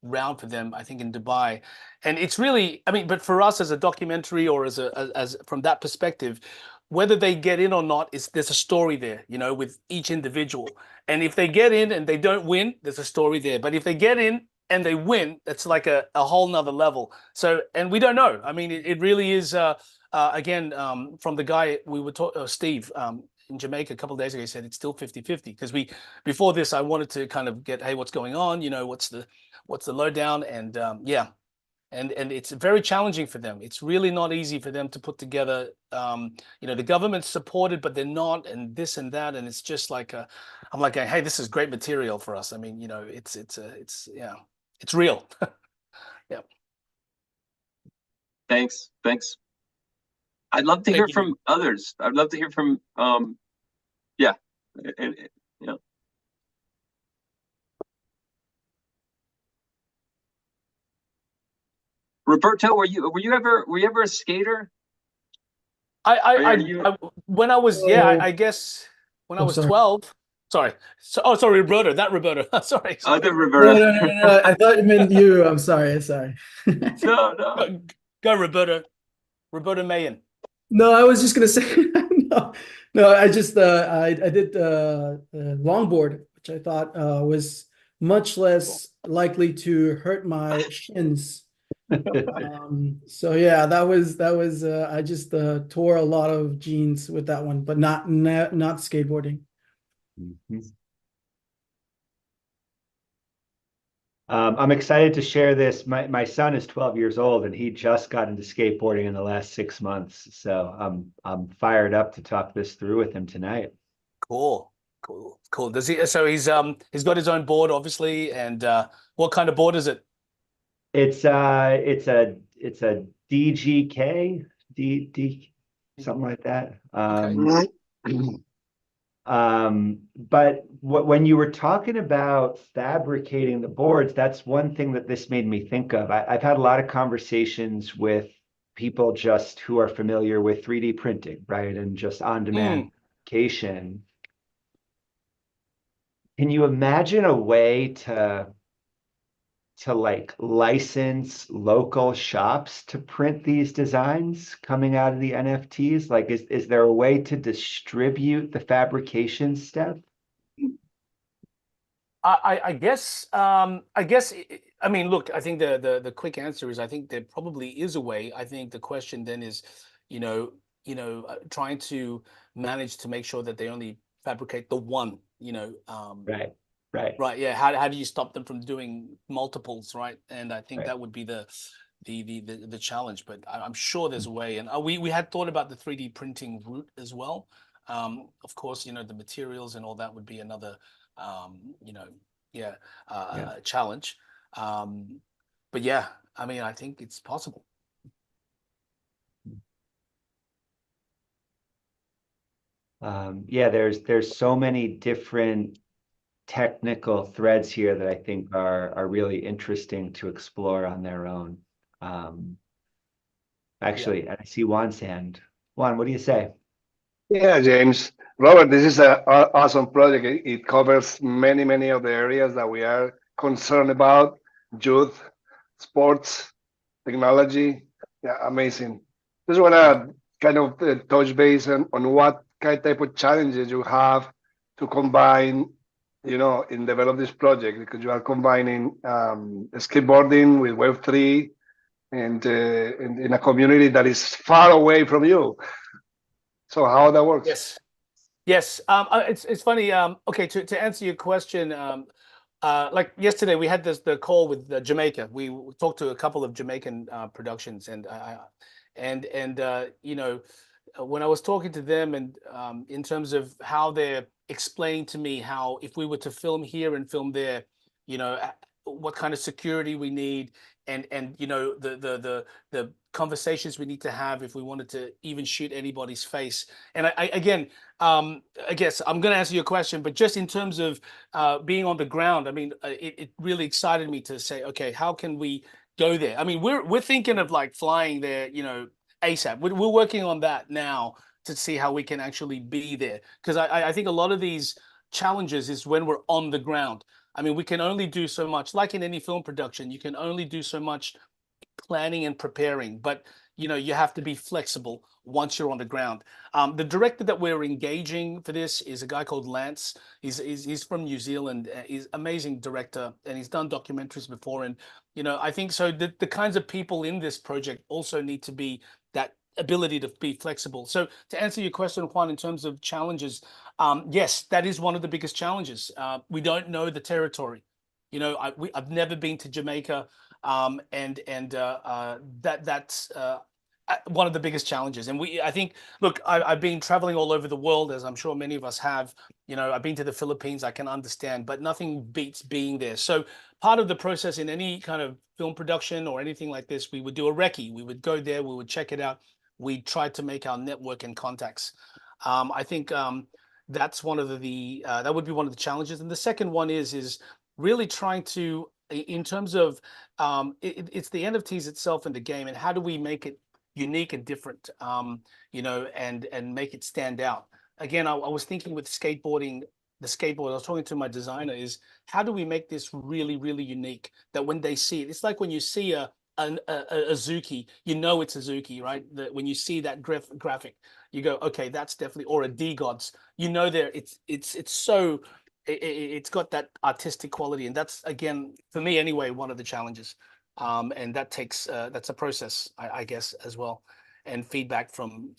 round for them, I think, in Dubai. And it's really, I mean, but for us as a documentary or as from that perspective, whether they get in or not, there's a story there, you know, with each individual. And if they get in and they don't win, there's a story there. But if they get in and they win, it's like a whole nother level. So, and we don't know. I mean, it really is, again, from the guy we were talking, Steve, in Jamaica a couple of days ago, he said it's still 50-50. Because before this, I wanted to kind of get, hey, what's going on? You know, what's the lowdown? And yeah, and it's very challenging for them. It's really not easy for them to put together. You know, the government's supported, but they're not, and this and that, and it's just like I'm like, hey, this is great material for us. I mean, you know, it's yeah, it's real. Yeah. Thanks. I'd love to hear Thank you. from others. I'd love to hear from yeah, and, you know. Roberto, were you ever a skater? When I was, yeah, I guess when I Oh, was sorry. 12. Sorry. So, oh, sorry, Roberto. That Roberto. Sorry. Other No, Roberto. no, no, no, no. I thought you meant you. I'm sorry. Sorry. No. Go, Roberto. Roberto Mayen. No, I was just gonna say no. No, I just I did longboard, which I thought was much less likely to hurt my shins. So yeah, that was I just tore a lot of jeans with that one, but not skateboarding. Mhm. I'm excited to share this. My son is 12 years old and he just got into skateboarding in the last 6 months. So I'm fired up to talk this through with him tonight. Cool. Does he? So he's got his own board, obviously, and what kind of board is it? It's a DGK, D something like that. Okay. But when you were talking about fabricating the boards, that's one thing that this made me think of. I've had a lot of conversations with people just who are familiar with 3D printing, right? And just on-demand fabrication. Can you imagine a way to like license local shops to print these designs coming out of the NFTs? Like, is there a way to distribute the fabrication step? I guess I mean, look, I think the quick answer is I think there probably is a way. I think the question then is, trying to manage to make sure that they only fabricate the one, Right, right. right. Yeah. How do you stop them from doing multiples, right? And I think Right. that would be the challenge, but I'm sure there's a way. And we had thought about the 3D printing route as well. Of course, the materials and all that would be another, yeah, Yeah. challenge. But yeah, I mean, I think it's possible. Yeah, there's so many different technical threads here that I think are really interesting to explore on their own. Um, Actually, and I see Juan's hand. Juan, what do you say? Yeah, James. Robert, this is an awesome project. It covers many of the areas that we are concerned about: youth, sports, technology. Yeah, amazing. Just want to kind of touch base on what type of challenges you have to combine, in develop this project, because you are combining skateboarding with Web3 and in a community that is far away from you. So how that works? Yes. Yes. It's funny. Okay, to answer your question, like yesterday we had the call with Jamaica. We talked to a couple of Jamaican productions, and when I was talking to them, and in terms of how they're explaining to me how if we were to film here and film there, what kind of security we need, and the conversations we need to have if we wanted to even shoot anybody's face. And I guess I'm going to answer your question, but just in terms of being on the ground, I mean, it really excited me to say, okay, how can we go there? I mean, we're thinking of like flying there, ASAP. We're working on that now to see how we can actually be there, because I think a lot of these challenges is when we're on the ground. I mean, we can only do so much, like in any film production, you can only do so much planning and preparing, but you have to be flexible once you're on the ground. The director that we're engaging for this is a guy called Lance. He's from New Zealand. He's an amazing director, and he's done documentaries before. And I think so the kinds of people in this project also need to be that ability to be flexible. So to answer your question, Juan, in terms of challenges, yes, that is one of the biggest challenges. We don't know the territory. I've never been to Jamaica. That's one of the biggest challenges. And I think, look, I've been traveling all over the world, as I'm sure many of us have. I've been to the Philippines, I can understand, but nothing beats being there. So part of the process in any kind of film production or anything like this, we would do a recce. We would go there, we would check it out. We tried to make our network and contacts. I think that's one of that would be one of the challenges. And the second one is really trying to, in terms of it's the NFTs itself in the game, and how do we make it unique and different, and make it stand out. Again, I was thinking with skateboarding, the skateboard, I was talking to my designer, is how do we make this really, really unique, that when they see it, it's like when you see a Zuki, it's a Zuki, right? When you see that graphic, you go, okay, that's definitely, or a D-Gods, there, it's so, it's got that artistic quality, and that's, again, for me anyway, one of the challenges. And that takes that's a process, I guess, as well, and feedback from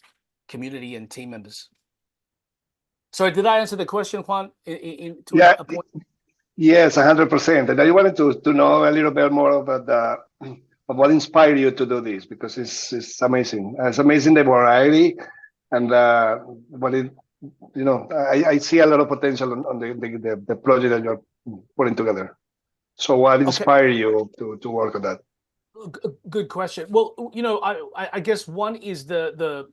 community and team members. So did I answer the question, Juan? Yeah. A point? Yes, 100%. And I wanted to know a little bit more about of what inspired you to do this, because it's amazing. It's amazing, the variety, and what it, I see a lot of potential on the project that you're putting together. So what inspired you to work on that? Good question. Well, I guess one is the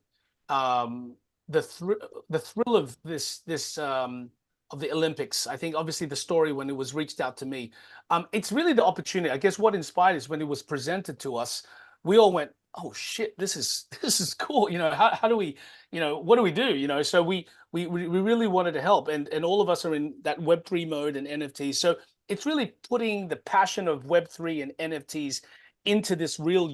thrill of this of the Olympics. I think obviously the story when it was reached out to me, it's really the opportunity. I guess what inspired is when it was presented to us, we all went, oh shit, this is cool. How do we, what do we do? So we really wanted to help, and all of us are in that Web3 mode and NFTs. So it's really putting the passion of Web3 and NFTs into this real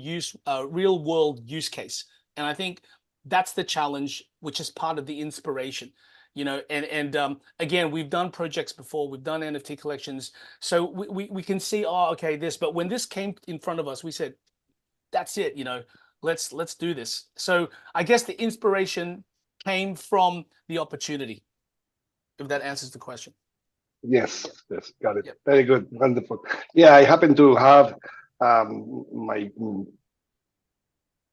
world use case. And I think that's the challenge, which is part of the inspiration. You know, and again, we've done projects before, we've done NFT collections, so we can see, oh, okay, this. But when this came in front of us, we said, that's it. You know, let's do this. So I guess the inspiration came from the opportunity, if that answers the question. Yes, yes, got it. Yep. Very good, wonderful. Yeah, I happen to have my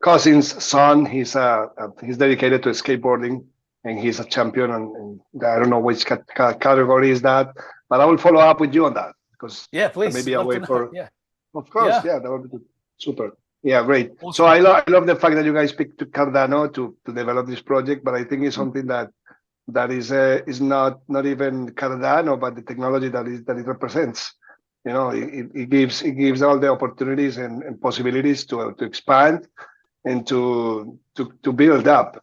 cousin's son. He's dedicated to skateboarding, and he's a champion. And I don't know which category is that, but I will follow up with you on that, because Yeah, please. maybe a way for. Yeah. Of course, Yeah. yeah, that would be good. Super. Yeah, great. Awesome. So I love the fact that you guys picked Cardano to develop this project, but I think it's something that is not even Cardano, but the technology that it represents. You know, it gives all the opportunities and possibilities to expand and to build up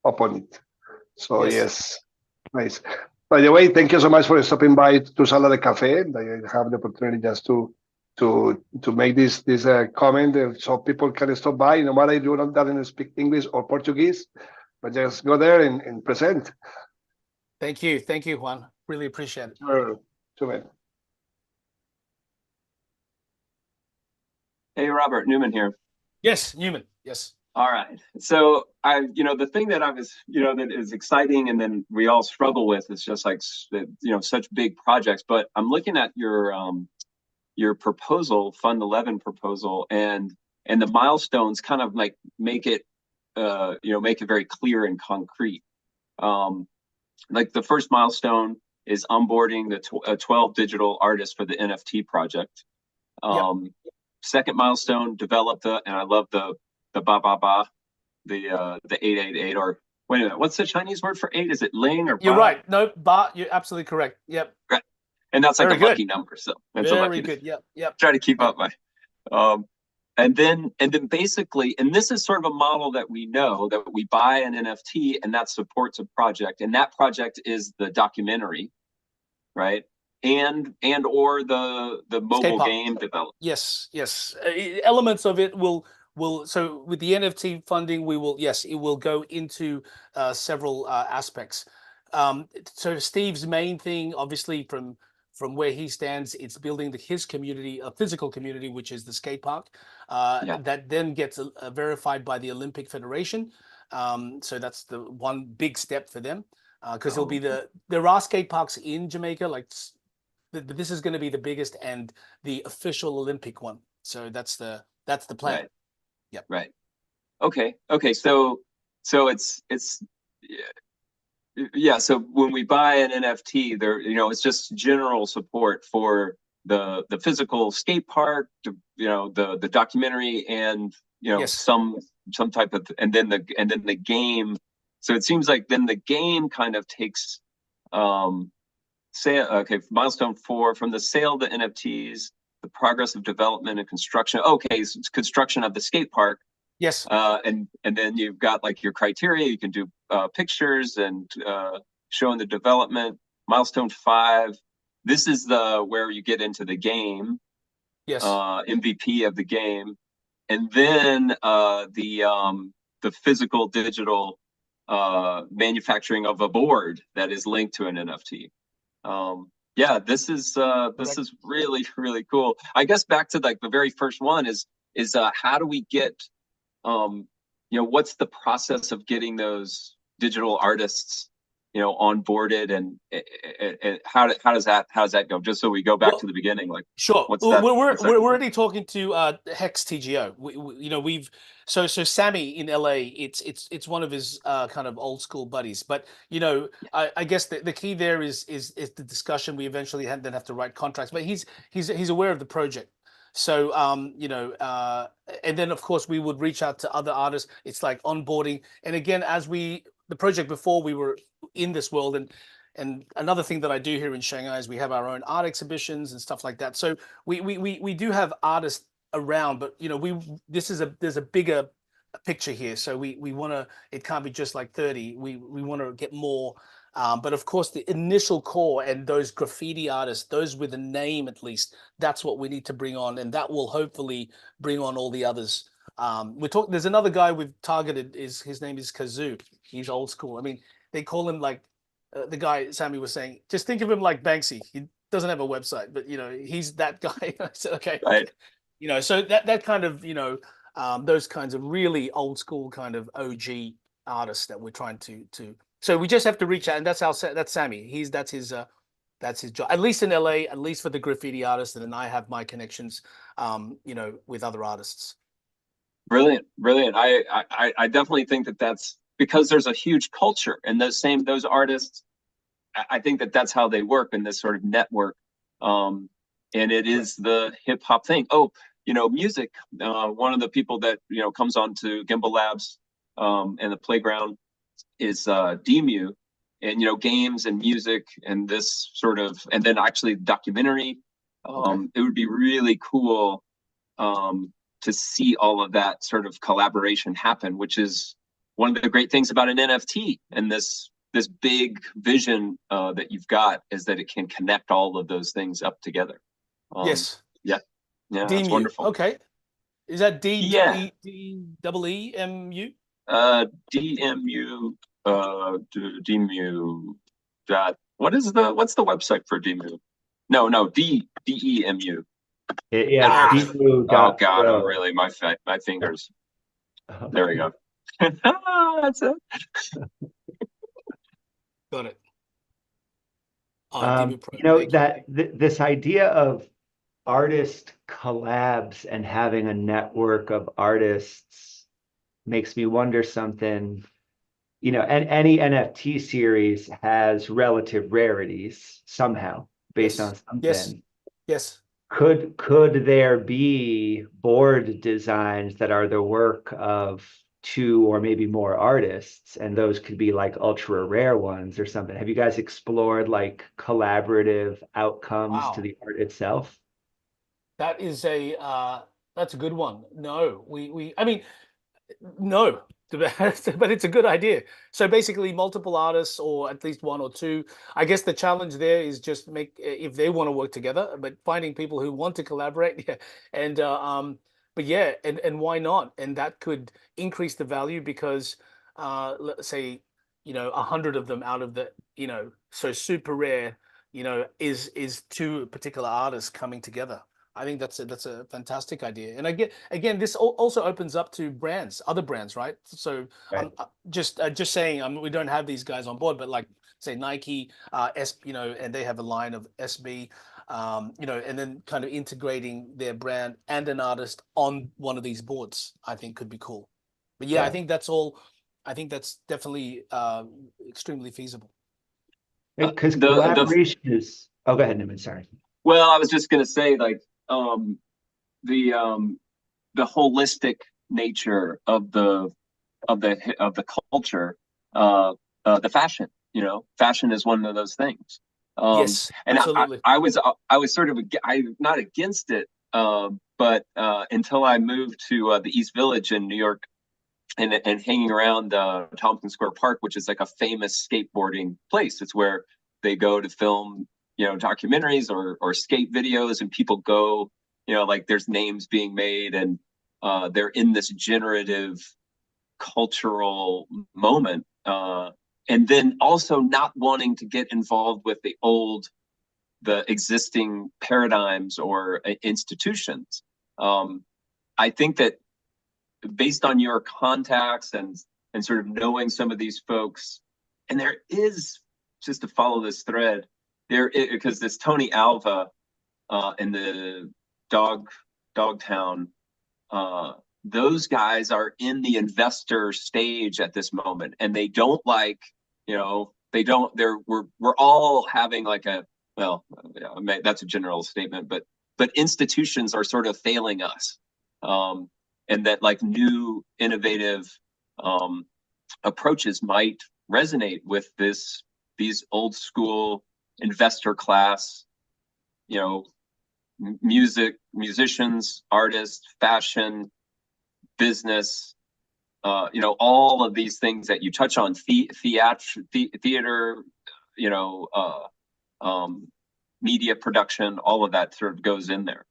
upon it. So yes, nice. By the way, thank you so much for stopping by to Sala de Cafe. I have the opportunity just to make this comment, so people can stop by. No matter if you don't speak English or Portuguese, but just go there and present. Thank you, Juan. Really appreciate it. Sure. Sure. Hey, Robert, Newman here. Yes, Newman. Yes. All right. So the thing that I was, that is exciting, and then we all struggle with, is just like, such big projects. But I'm looking at your proposal, Fund 11 proposal, and the milestones kind of like make it very clear and concrete. Like the first milestone is onboarding the 12 digital artists for the NFT project. Yep. Second milestone, develop and I love the 888, or wait a minute, what's the Chinese word for 8? Is it ling or ba? You're right. No, ba, you're absolutely correct. Yep. Right. And that's like Very a lucky number, so it's a lucky. Very good. Yep. Try to keep up my. And then basically, and this is sort of a model that we know, that we buy an NFT and that supports a project, and that project is the documentary, right? And or the mobile game development. Yes. Elements of it will so with the NFT funding, it will go into several aspects. So Steve's main thing, obviously, from where he stands, it's building his community, a physical community, which is the skate park, that then gets verified by the Olympic Federation. So that's the one big step for them, because there are skate parks in Jamaica, but this is going to be the biggest and the official Olympic one. So that's the plan. Right. Yep. Right. Okay. So it's. Yeah, so when we buy an NFT, it's just general support for the physical skate park, the documentary, and some type of, and then the game. So it seems like then the game kind of takes milestone 4, from the sale of the NFTs, the progress of development and construction. Okay, so it's construction of the skate park. Yes. And then you've got like your criteria. You can do pictures and showing the development. Milestone 5. This is where you get into the game. Yes. MVP of the game, and then the physical digital manufacturing of a board that is linked to an NFT. This is really, really cool. I guess back to like the very first one is how do we get what's the process of getting those digital artists, onboarded, and how does that go? Just so we go back to the beginning, like sure. We're already talking to Hex TGO. We've so Sammy in LA. It's one of his kind of old school buddies. But I guess the key there is the discussion. We eventually then have to write contracts. But he's aware of the project. So, and then of course we would reach out to other artists. It's like onboarding. And again, the project before, we were in this world, and another thing that I do here in Shanghai is we have our own art exhibitions and stuff like that. So we do have artists around, but there's a bigger picture here. So we want to, it can't be just like 30. We want to get more. But of course, the initial core and those graffiti artists, those with a name at least, that's what we need to bring on, and that will hopefully bring on all the others We're talking. There's another guy we've targeted. His name is Kazoo. He's old school. I mean, they call him like the guy Sammy was saying. Just think of him like Banksy. He doesn't have a website, but he's that guy. I said, okay, Right. So that kind of those kinds of really old school kind of OG artists that we're trying to. So we just have to reach out, and that's Sammy. That's his job, at least in LA, at least for the graffiti artists, and then I have my connections, with other artists. Brilliant. I definitely think that's because there's a huge culture, and those artists. I think that's how they work in this sort of network, and it is the hip hop thing. Oh, music. One of the people that comes on to Gimbalabs and the Playground is Demu, and games and music and this sort of, and then actually documentary. It would be really cool to see all of that sort of collaboration happen, which is one of the great things about an NFT and this big vision that you've got, is that it can connect all of those things up together. Yes. Yeah. That's Demu. wonderful. Okay. Is that Yeah. DEEMU? DMU. Demu. What's the website for Demu? No, DEMU. Yeah, it's Oh God, Demu.pro. I'm really my fingers. There we go. That's it. Got it. Um, Demu Pro. you know Thank that this idea of artist collabs and having a network of artists makes me wonder something. And any NFT series has relative rarities somehow based on something. Yes. Could there be board designs that are the work of two or maybe more artists, and those could be like ultra rare ones or something? Have you guys explored like collaborative outcomes to Wow. the art itself? That is that's a good one. No, I mean, no, but it's a good idea. So basically multiple artists, or at least one or two. I guess the challenge there is just if they want to work together, but finding people who want to collaborate. Yeah. And but yeah, and why not? And that could increase the value, because let's say 100 of them out of the so super rare is two particular artists coming together. I think that's a fantastic idea. And again, this also opens up to other brands, right? So Right. just saying, we don't have these guys on board, but like say Nike, and they have a line of SB, and then kind of integrating their brand and an artist on one of these boards, I think could be cool. But yeah, I think that's all. I think that's definitely extremely feasible. Because collaboration is. Oh, go ahead, Newman. Sorry. Well, I was just gonna say, like, the holistic nature of the culture, the fashion. Fashion is one of those things. Yes, and absolutely. I was sort of I'm not against it, but until I moved to the East Village in New York, and hanging around Tompkins Square Park, which is like a famous skateboarding place. It's where they go to film documentaries or skate videos, and people go, like there's names being made, and they're in this generative cultural moment, and then also not wanting to get involved with the existing paradigms or institutions. I think that based on your contacts and sort of knowing some of these folks, and there is, just to follow this thread, because this Tony Alva in the Dogtown, those guys are in the investor stage at this moment, and they don't like, we're all having like that's a general statement, but institutions are sort of failing us, and that like new innovative approaches might resonate with these old school investor class, musicians, artists, fashion, business, all of these things that you touch on, theater, media production, all of that sort of goes in there.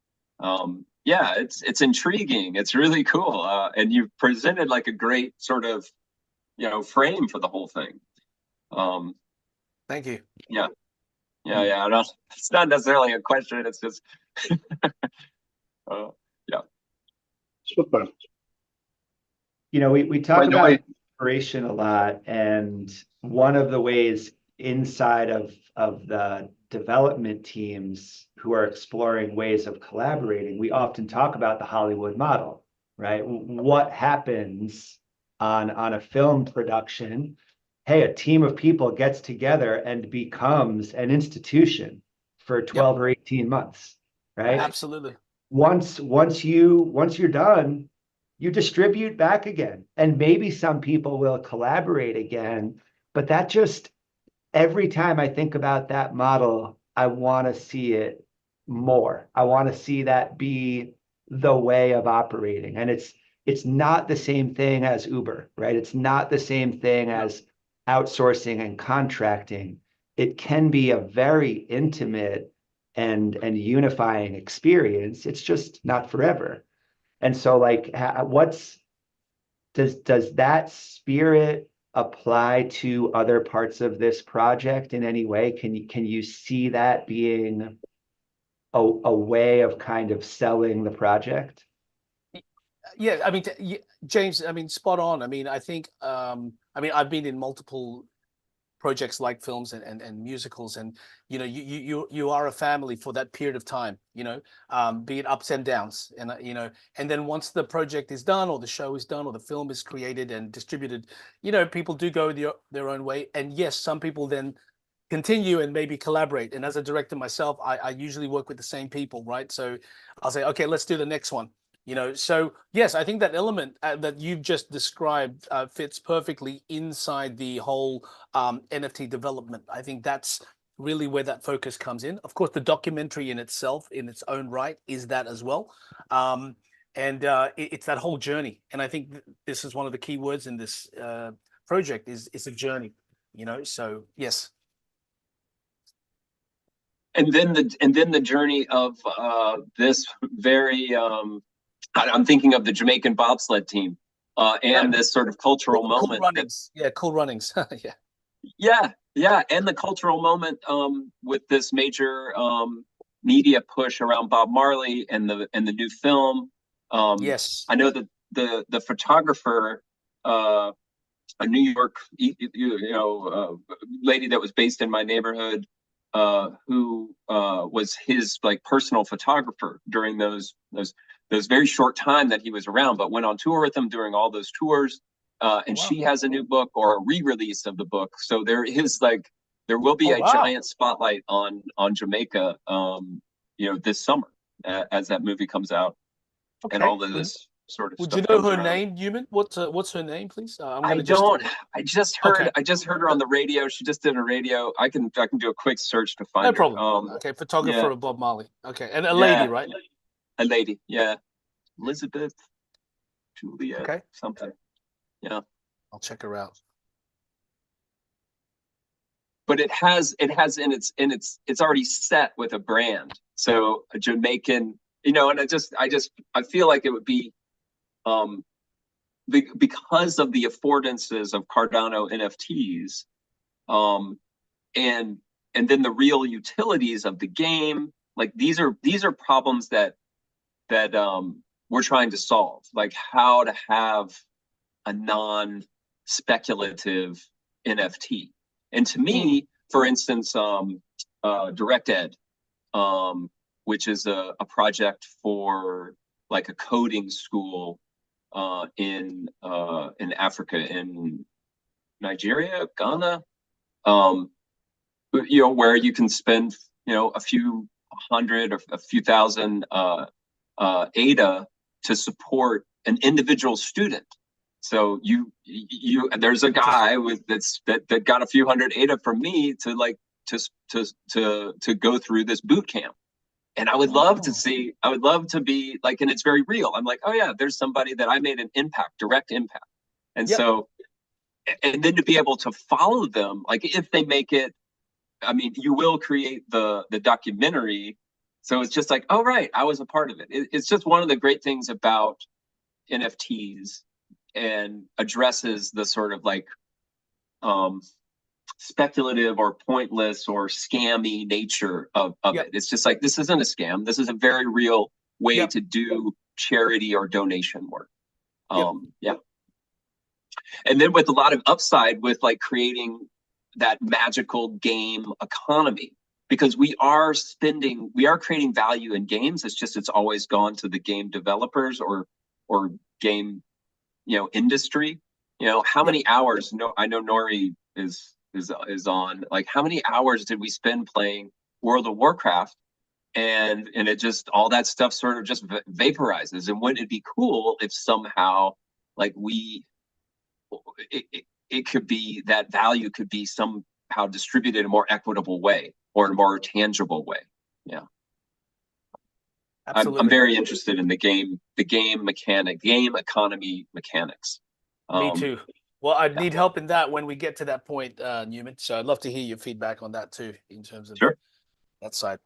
yeah, it's intriguing. It's really cool. And you've presented like a great sort of, frame for the whole thing. Thank you. Yeah, yeah. I don't, it's not necessarily a question. It's just, yeah. Super. We By talk the about way, inspiration a lot, and one of the ways inside of the development teams who are exploring ways of collaborating, we often talk about the Hollywood model, right? What happens on a film production? Hey, a team of people gets together and becomes an institution for 12 or 18 months, right? Absolutely. Once you're done, you distribute back again. And maybe some people will collaborate again, but that just every time I think about that model, I want to see it more. I want to see that be the way of operating. And it's not the same thing as Uber, right? It's not the same thing as outsourcing and contracting. It can be a very intimate and unifying experience. It's just not forever. And so like what's does that spirit apply to other parts of this project in any way? Can you see that being a way of kind of selling the project? Yeah, I mean, James, I mean, spot on. I mean, I think, I've been in multiple projects like films and musicals, and you are a family for that period of time, be it ups and downs, and and then once the project is done, or the show is done, or the film is created and distributed, people do go their own way, and yes, some people then continue and maybe collaborate. And as a director myself, I usually work with the same people, right? So I'll say, okay, let's do the next one. So yes, I think that element that you've just described fits perfectly inside the whole NFT development. I think that's really where that focus comes in. Of course, the documentary in itself, in its own right, is that as well. And it's that whole journey. And I think this is one of the key words in this project is a journey. So yes. And then the journey of this very I'm thinking of the Jamaican bobsled team and this sort of cultural Cool moment. runnings. Yeah, cool runnings. Yeah, and the cultural moment with this major media push around Bob Marley and the new film. Yes. I know that the photographer, a New York lady that was based in my neighborhood, who was his like personal photographer during those very short time that he was around, but went on tour with him during all those tours. And she has a new book or a re-release of the book. So there will be a giant spotlight on Jamaica, this summer as that movie comes out, and all of this sort of Would stuff. you know her name, Newman? What's her name, please? I don't. I just heard her on the radio. She just did a radio. I can do a quick search to find her. No problem. Okay, photographer of Bob Marley. Okay, and a lady, right? A lady, yeah. Elizabeth, Julia, something. Yeah. I'll check her out. But it has it's already set with a brand. So a Jamaican, and I feel like it would be because of the affordances of Cardano NFTs, and then the real utilities of the game. Like these are problems that we're trying to solve, like how to have a non-speculative NFT. And to me, for instance, Direct Ed, which is a project for like a coding school in Africa, in Nigeria, Ghana, where you can spend a few hundred or a few thousand ADA to support an individual student. So there's a guy that got a few hundred ADA from me to go through this boot camp. And I would love to be like, and it's very real. I'm like, oh yeah, there's somebody that I made an impact, direct impact. And so, and then to be able to follow them, like if they make it, I mean, you will create the documentary So it's just like, oh, right, I was a part of it. It's just one of the great things about NFTs, and addresses the sort of like speculative or pointless or scammy nature of Yep. it. It's just like, this isn't a scam. This is a very real way Yep. to do charity or donation work. Yeah. And then with a lot of upside with like creating that magical game economy, because we are creating value in games. It's just, it's always gone to the game developers or game, industry. How many hours, I know Nori is on, like, how many hours did we spend playing World of Warcraft, and it just, all that stuff sort of just vaporizes. And wouldn't it be cool if somehow, like, it could be, that value could be somehow distributed in a more equitable way or in a more tangible way. Yeah. Absolutely. I'm very interested in the game economy mechanics. Me too. Well, I'd need help in that when we get to that point, Newman. So I'd love to hear your feedback on that too, in terms of that side.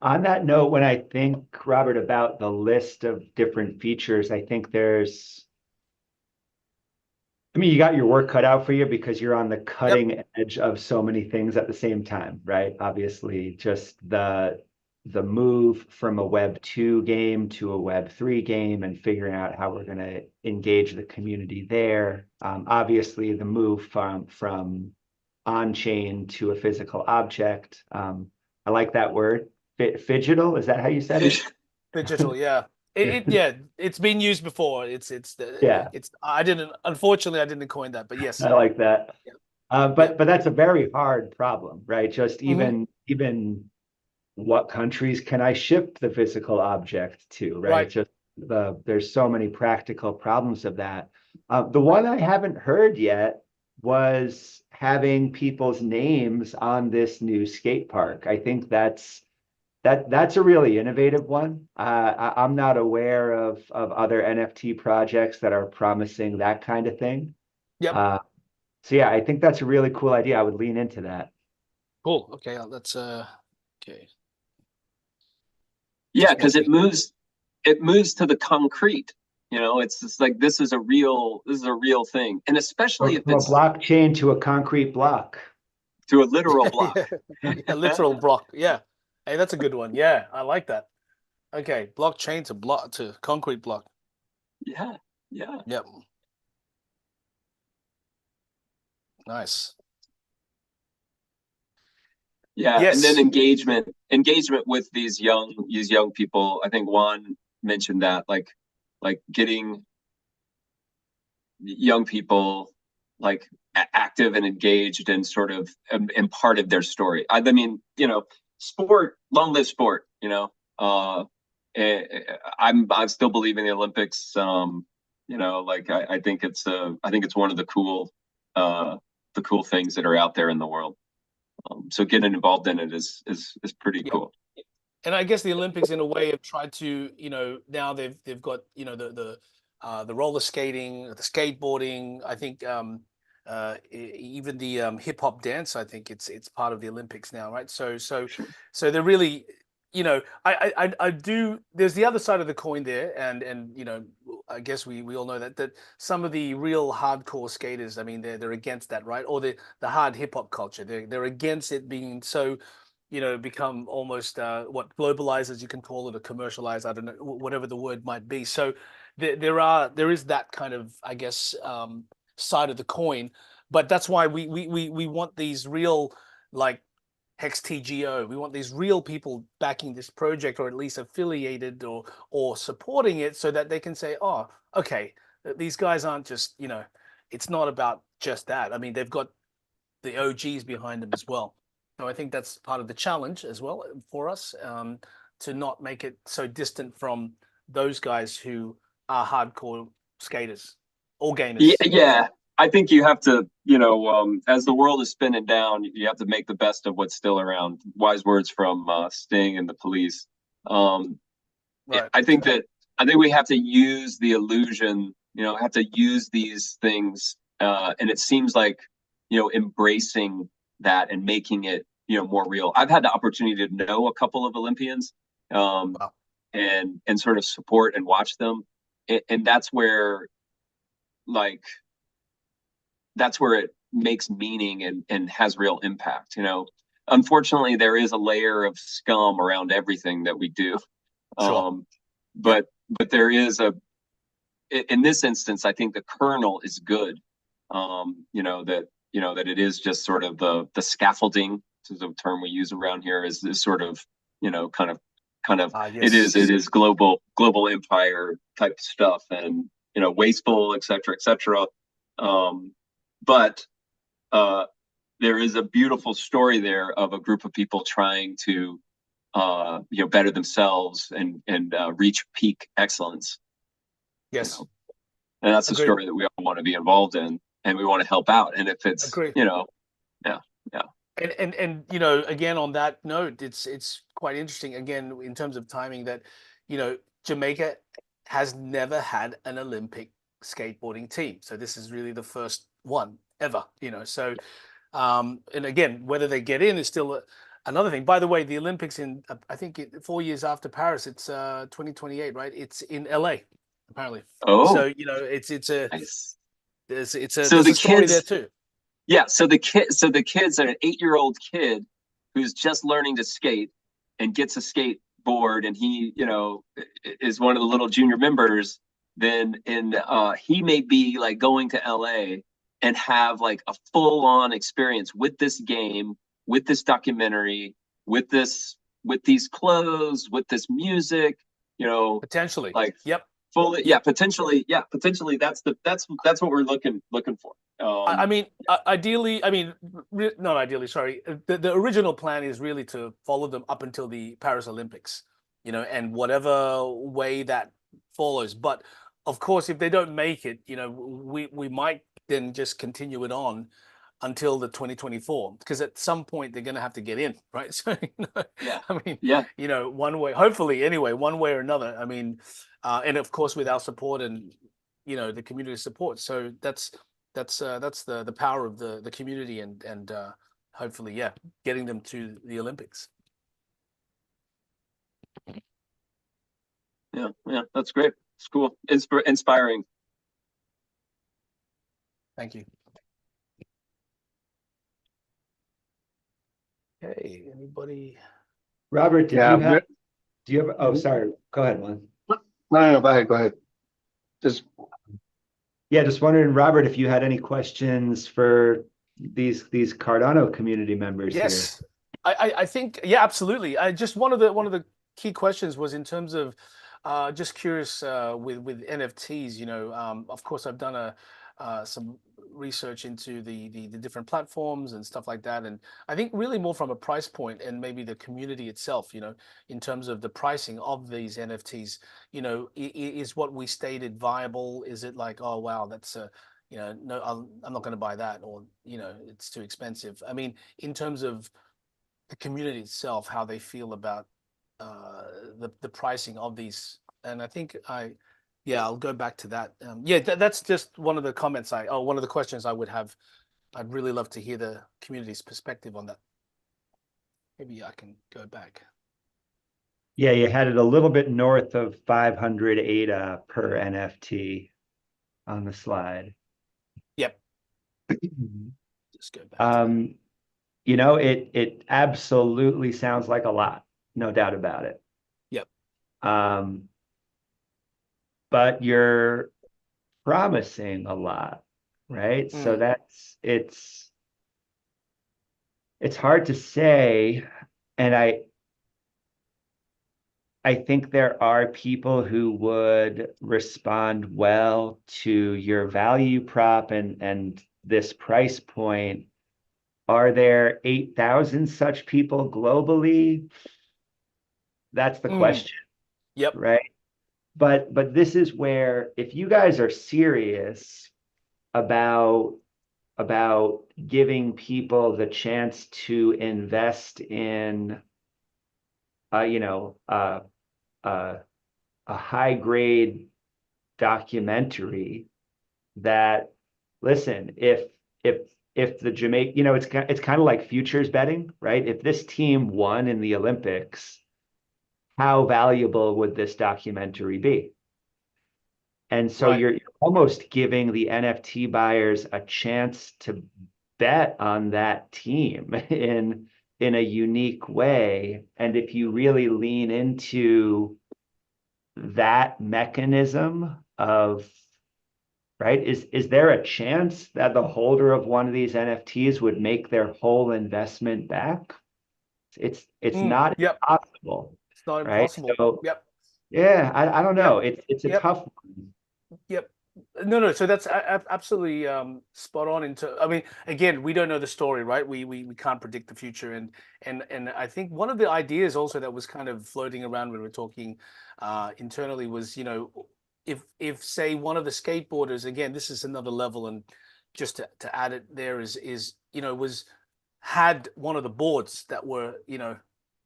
On that note, when I think, Robert, about the list of different features, I think you got your work cut out for you because you're on the cutting edge of so many things at the same time, right? Obviously, just the move from a Web 2 game to a Web 3 game and figuring out how we're going to engage the community there. Obviously, the move from on-chain to a physical object. I like that word, phygital. Is that how you said it? Phygital, yeah. It's been used before. Unfortunately I didn't coin that, but yes. I like that. But that's a very hard problem, right? Just even what countries can I ship the physical object to, right? Just there's so many practical problems of that. The one I haven't heard yet was having people's names on this new skate park. I think that's a really innovative one. I'm not aware of other NFT projects that are promising that kind of thing. Yep. So yeah, I think that's a really cool idea. I would lean into that. Cool. Okay, that's okay. Yeah, because it moves to the concrete. It's just like, this is a real thing, and especially if it's a blockchain to a concrete block, to a literal block. A literal block. Yeah. Hey, that's a good one. Yeah, I like that. Okay, blockchain to concrete block. Yeah. Yep. Nice. Yeah, yes. And then engagement with these young people. I think Juan mentioned that, like getting young people like active and engaged and sort of imparted their story. I mean, sport, long live sport. I still believe in the Olympics. I think it's one of the cool things that are out there in the world. So getting involved in it is pretty cool. And I guess the Olympics, in a way, have tried to, now they've got, the roller skating, the skateboarding. I think even the hip hop dance. I think it's part of the Olympics now, right? So they're really, I do. There's the other side of the coin there, and I guess we all know that some of the real hardcore skaters, I mean, they're against that, right? Or the hard hip hop culture, they're against it being so, become almost globalized, as you can call it, or commercialized. I don't know, whatever the word might be. So there is that kind of, I guess, side of the coin. But that's why we want these real, like Hex TGO. We want these real people backing this project, or at least affiliated or supporting it, so that they can say, oh, okay, these guys aren't just, it's not about just that. I mean, they've got the OGs behind them as well. So I think that's part of the challenge as well for us, to not make it so distant from those guys who are hardcore skaters or gamers. Yeah. I think you have to, as the world is spinning down, you have to make the best of what's still around. Wise words from Sting and the Police. Right. I think we have to use the illusion, have to use these things, and it seems like embracing that and making it more real. I've had the opportunity to know a couple of Olympians, Wow. and sort of support and watch them, and that's where like that's where it makes meaning and has real impact. Unfortunately, there is a layer of scum around everything that we do. Sure. But there is in this instance, I think the kernel is good. That it is just sort of the scaffolding, this is a term we use around here, is sort of, kind of Yes. it is global empire type stuff, and wasteful, et cetera, et cetera. But there is a beautiful story there of a group of people trying to better themselves and reach peak excellence. Yes. And that's a Agreed. story that we all want to be involved in, and we want to help out. And if it's Agreed. yeah. And again, on that note, it's quite interesting again in terms of timing that Jamaica has never had an Olympic skateboarding team, so this is really the first one ever. So and again, whether they get in is still another thing. By the way, the Olympics in I think 4 years after Paris, it's 2028, right? It's in LA apparently. Oh, So it's a nice. there's So the a story there kids, too. yeah. So the kids are an 8-year-old kid who's just learning to skate and gets a skateboard, and he, is one of the little junior members. Then he may be like going to LA and have like a full-on experience with this game, with this documentary, with these clothes, with this music, Potentially. like Yep. fully, potentially, that's what we're looking for. I mean, ideally, not ideally, sorry. The original plan is really to follow them up until the Paris Olympics, and whatever way that follows. But of course, if they don't make it, we might then just continue it on until the 2024, because at some point they're going to have to get in, right? So, Yeah. I mean, Yeah. one way, hopefully anyway, one way or another. I mean, and of course with our support and, the community support. So that's the power of the community and hopefully, getting them to the Olympics. Yeah, that's great. It's cool. Inspiring. Thank you. Hey, anybody? Robert, Yeah, do you have, oh, sorry, go ahead, Juan. no, go ahead. Just Yeah, just wondering, Robert, if you had any questions for these Cardano community members here. Yes, I think, yeah, absolutely. I just one of the key questions was in terms of just curious with NFTs. Of course, I've done some research into the different platforms and stuff like that, and I think really more from a price point and maybe the community itself. In terms of the pricing of these NFTs, is what we stated viable? Is it like, oh wow, that's a no, I'm not going to buy that, or it's too expensive. I mean, in terms of the community itself, how they feel about the pricing of these, and I think I'll go back to that. That's just one of the comments one of the questions I would have. I'd really love to hear the community's perspective on that. Maybe I can go back. Yeah, you had it a little bit north of 500 ADA per NFT on the slide. Yep. Just go back. It absolutely sounds like a lot, no doubt about it. Yep. But you're promising a lot, right? So it's hard to say, and I think there are people who would respond well to your value prop and this price point. Are there 8,000 such people globally? That's the question. Yep. Right? But this is where, if you guys are serious about giving people the chance to invest in a high grade documentary that, listen, if the Jamaica, you know, it's kind of like futures betting, right? If this team won in the Olympics, how valuable would this documentary be? And so Right. you're almost giving the NFT buyers a chance to bet on that team in a unique way. And if you really lean into that mechanism of, right, is there a chance that the holder of one of these NFTs would make their whole investment back? It's not Yep. impossible, It's not right? impossible. So Yep. yeah, I don't know. Yep. It's a Yep. tough one. Yep. No. So that's absolutely spot on. I mean, again, we don't know the story, right? We can't predict the future, and I think one of the ideas also that was kind of floating around when we were talking internally was, you know, if say one of the skateboarders, again, this is another level, and just to add it there is you know, had one of the boards that were, you know,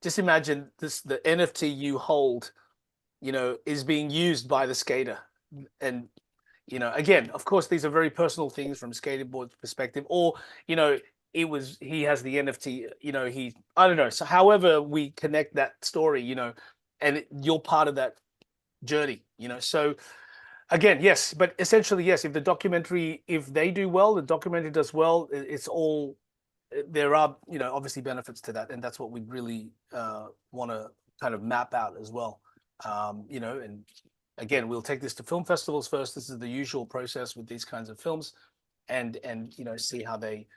just imagine this, the NFT you hold, you know, is being used by the skater. And, you know, again, of course, these are very personal things from skateboard's perspective, or, you know, he has the NFT, you know, I don't know. So however we connect that story, you know, and you're part of that journey, you know. So again, yes, but essentially, yes, if they do well, the documentary does well, it's all, there are, you know, obviously benefits to that. And that's what we really want to kind of map out as well. You know, and again, we'll take this to film festivals first. This is the usual process with these kinds of films, and you know, see how they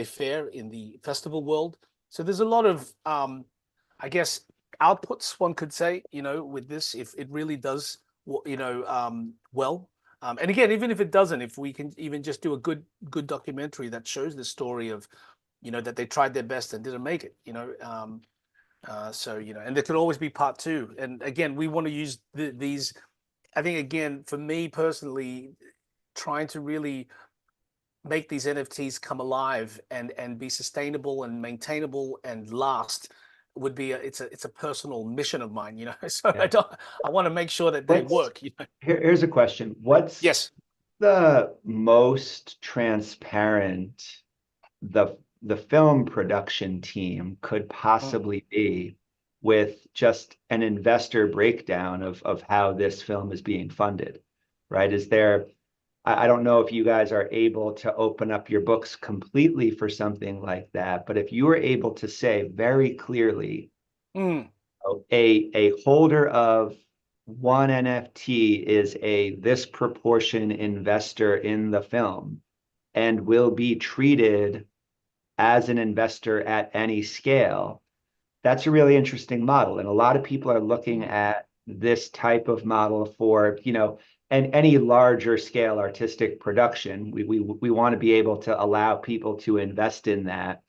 fare in the festival world. So there's a lot of I guess outputs, one could say, you know, with this, if it really does, you know, well. And again, even if it doesn't, if we can even just do a good documentary that shows the story of, you know, that they tried their best and didn't make it, you know. So, you know, and there could always be part two. And again, we want to use these. I think, again, for me personally, trying to really make these NFTs come alive and be sustainable and maintainable and last would be it's a personal mission of mine, you know. So Yeah. I want to make sure that they work, you know. Here's a question. What's Yes. the most transparent the film production team could possibly be with just an investor breakdown of how this film is being funded, right? Is there, I don't know if you guys are able to open up your books completely for something like that, but if you were able to say very clearly, a holder of one NFT is a this proportion investor in the film and will be treated as an investor at any scale, that's a really interesting model. And a lot of people are looking at this type of model for, you know, and any larger scale artistic production. We want to be able to allow people to invest in that.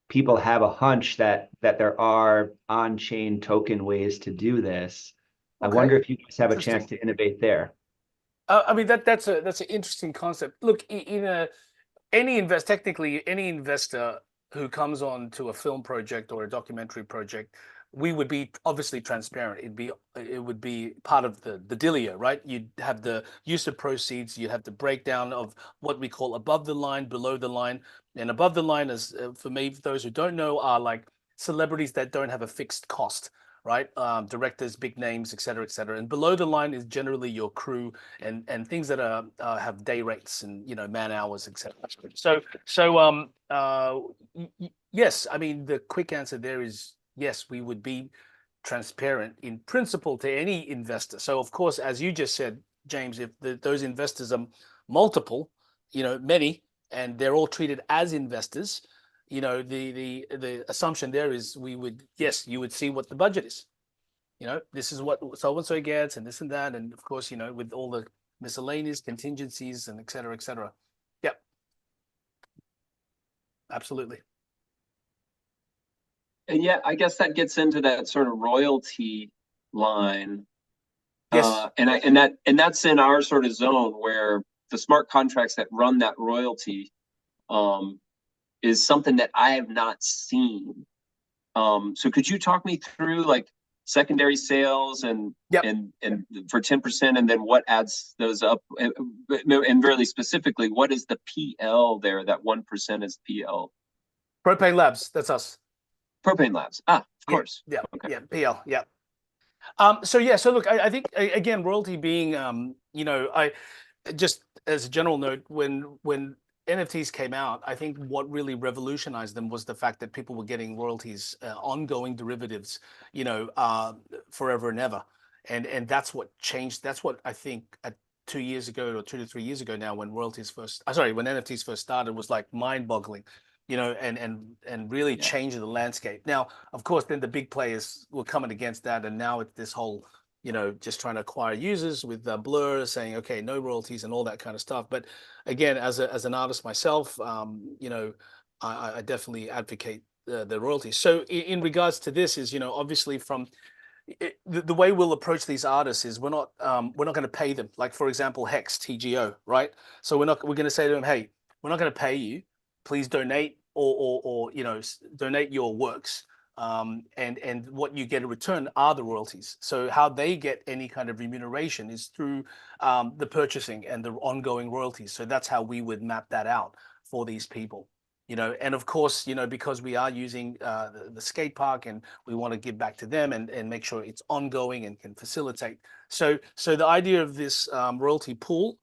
People have a hunch that there are on-chain token ways to do this. I Okay. wonder if you guys have a chance Interesting. to innovate there. I mean, that's an interesting concept. Look, technically any investor who comes on to a film project or a documentary project, we would be obviously transparent. It would be part of the dealio, right? You'd have the use of proceeds, you'd have the breakdown of what we call above the line, below the line. And above the line is, for me, for those who don't know, are like celebrities that don't have a fixed cost, right? Directors, big names, et cetera, et cetera. And below the line is generally your crew and things that are have day rates and, you know, man hours, et cetera. Yes, I mean, the quick answer there is yes, we would be transparent in principle to any investor. So of course, as you just said, James, if those investors are multiple, you know, many, and they're all treated as investors, you know, the assumption there is yes, you would see what the budget is. You know, this is what so and so gets, and this and that, and of course, you know, with all the miscellaneous contingencies and et cetera, et cetera. Yep, absolutely. And yeah, I guess that gets into that sort of royalty line. Yes. And that's in our sort of zone where the smart contracts that run that royalty is something that I have not seen. So could you talk me through, like, secondary sales and Yep. and for 10%, and then what adds those up, and really specifically, what is the PL there? That 1% is PL. Propane Labs, that's us. Propane Labs. Of course. Yeah, Okay. yeah, PL, yeah. So yeah, so look, I think again, royalty being, you know, I just as a general note, when NFTs came out, I think what really revolutionized them was the fact that people were getting royalties, ongoing derivatives, you know, forever and ever, and that's what changed. That's what I think 2 years ago or 2 to 3 years ago now, when royalties first, sorry, when NFTs first started, was like mind-boggling, you know, and really changed the landscape. Now, of course, then the big players were coming against that, and now it's this whole, you know, just trying to acquire users with Blur saying, okay, no royalties and all that kind of stuff. But again, as an artist myself, you know, I definitely advocate the royalties. So in regards to this is, you know, obviously from the way we'll approach these artists is we're not going to pay them. Like, for example, Hex TGO, right? So we're going to say to them, hey, we're not going to pay you. Please donate or you know, donate your works. And what you get in return are the royalties. So how they get any kind of remuneration is through the purchasing and the ongoing royalties. So that's how we would map that out for these people, you know. And of course, you know, because we are using the skate park, and we want to give back to them and make sure it's ongoing and can facilitate. So the idea of this royalty pool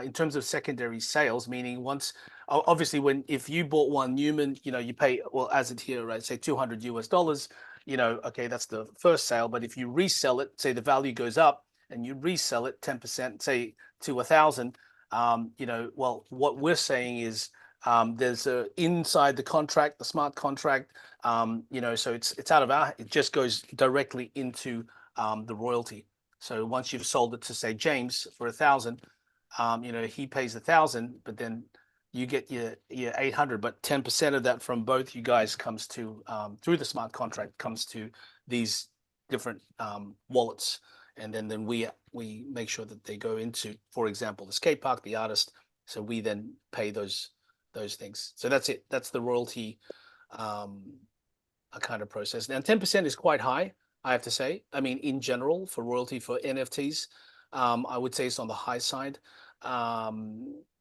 in terms of secondary sales, meaning once, obviously, if you bought one Newman, you know, you pay, well, as it here, right, say $200, you know, okay, that's the first sale. But if you resell it, say the value goes up and you resell it 10%, say to 1,000, you know, well, what we're saying is there's inside the contract, the smart contract, you know, so it's out of it just goes directly into the royalty. So once you've sold it to, say, James for 1,000, you know, he pays 1,000, but then you get your 800, but 10% of that from both you guys comes to through the smart contract comes to these different wallets, and then we make sure that they go into, for example, the skate park, the artist. So we then pay those things. So that's it. That's the royalty kind of process. Now 10% is quite high, I have to say. I mean, in general, for royalty for NFTs, I would say it's on the high side.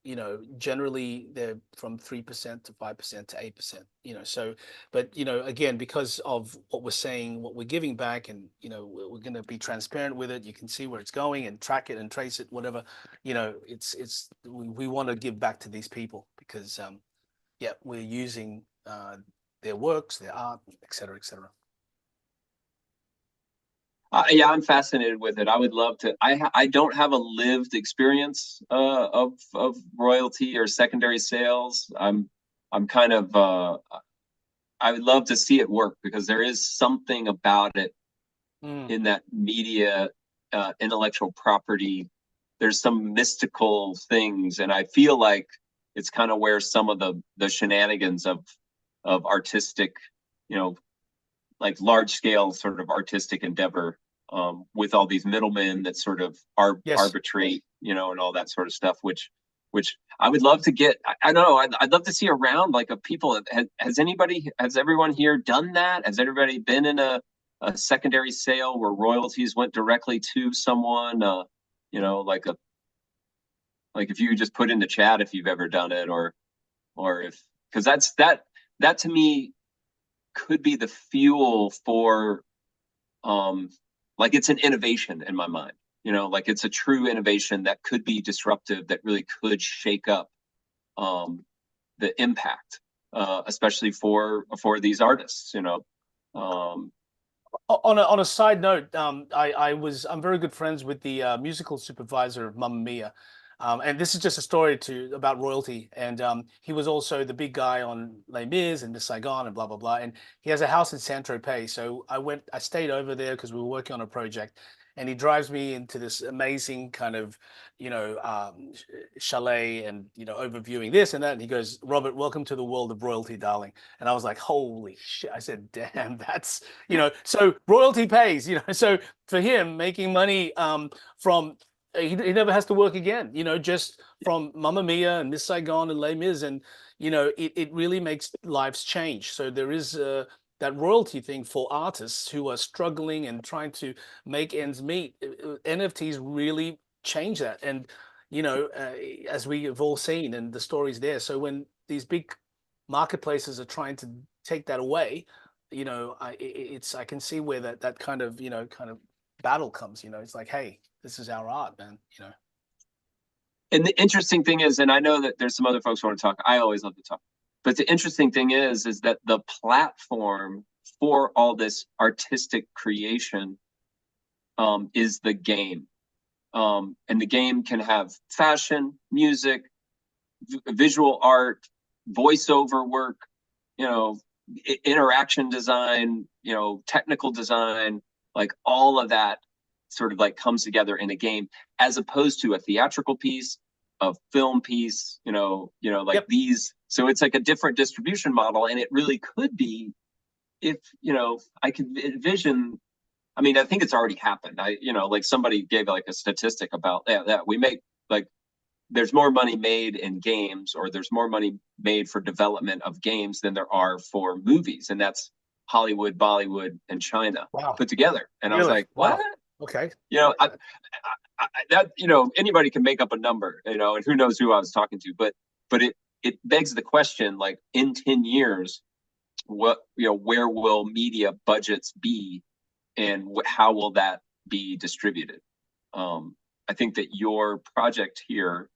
You know, generally they're from 3% to 5% to 8%, you know. So, but, you know, again, because of what we're saying, what we're giving back, and, you know, we're going to be transparent with it. You can see where it's going and track it and trace it, whatever, you know. We want to give back to these people because, yeah, we're using their works, their art, et cetera, et cetera. Yeah, I'm fascinated with it. I would love to. I don't have a lived experience of royalty or secondary sales. I'm kind of I would love to see it work, because there is something about it in that media intellectual property. There's some mystical things, and I feel like it's kind of where some of the shenanigans of artistic, you know, like large scale sort of artistic endeavor, with all these middlemen that sort of arbitrate, you know, and all that sort of stuff, which I would love to get. I don't know, I'd love to see a round like of people. Has everyone here done that? Has everybody been in a secondary sale where royalties went directly to someone? You know, like if you just put in the chat if you've ever done it, or if, because that to me could be the fuel for like, it's an innovation in my mind, you know, like it's a true innovation that could be disruptive, that really could shake up the impact, especially for these artists, you know. On a side note, I'm very good friends with the musical supervisor of Mamma Mia. And this is just a story about royalty. And he was also the big guy on Les Mis and Miss Saigon and blah, blah, blah. And he has a house in Saint-Tropez. So I stayed over there because we were working on a project. And he drives me into this amazing kind of, you know, chalet, and, you know, overviewing this and that. And he goes, "Robert, welcome to the world of royalty, darling." And I was like, holy shit. I said, damn, that's, you know, so royalty pays, you know. So for him, making money from, he never has to work again, you know, just from Mamma Mia and Miss Saigon and Les Mis, and, you know, it really makes lives change. So there is that royalty thing for artists who are struggling and trying to make ends meet. NFTs really change that. And, you know, as we have all seen, and the stories there. So when these big marketplaces are trying to take that away, you know, I can see where that kind of, you know, kind of battle comes. You know, it's like, hey, this is our art, man. You know. And the interesting thing is, and I know that there's some other folks who want to talk. I always love to talk. But the interesting thing is that the platform for all this artistic creation is the game. And the game can have fashion, music, visual art, voiceover work, you know, interaction design, you know, technical design, like all of that sort of like comes together in a game, as opposed to a theatrical piece, a film piece, you know, like Yep. these. So it's like a different distribution model, and it really could be, if, you know, I could envision. I mean, I think it's already happened. You know, like somebody gave like a statistic about that we make, like, there's more money made in games, or there's more money made for development of games than there are for movies, and that's Hollywood, Bollywood, and China put together. And I was like, what? Okay. You know, that, you know, anybody can make up a number, you know, and who knows who I was talking to, but it begs the question, like, in 10 years, what, you know, where will media budgets be, and how will that be distributed? I think that your project here,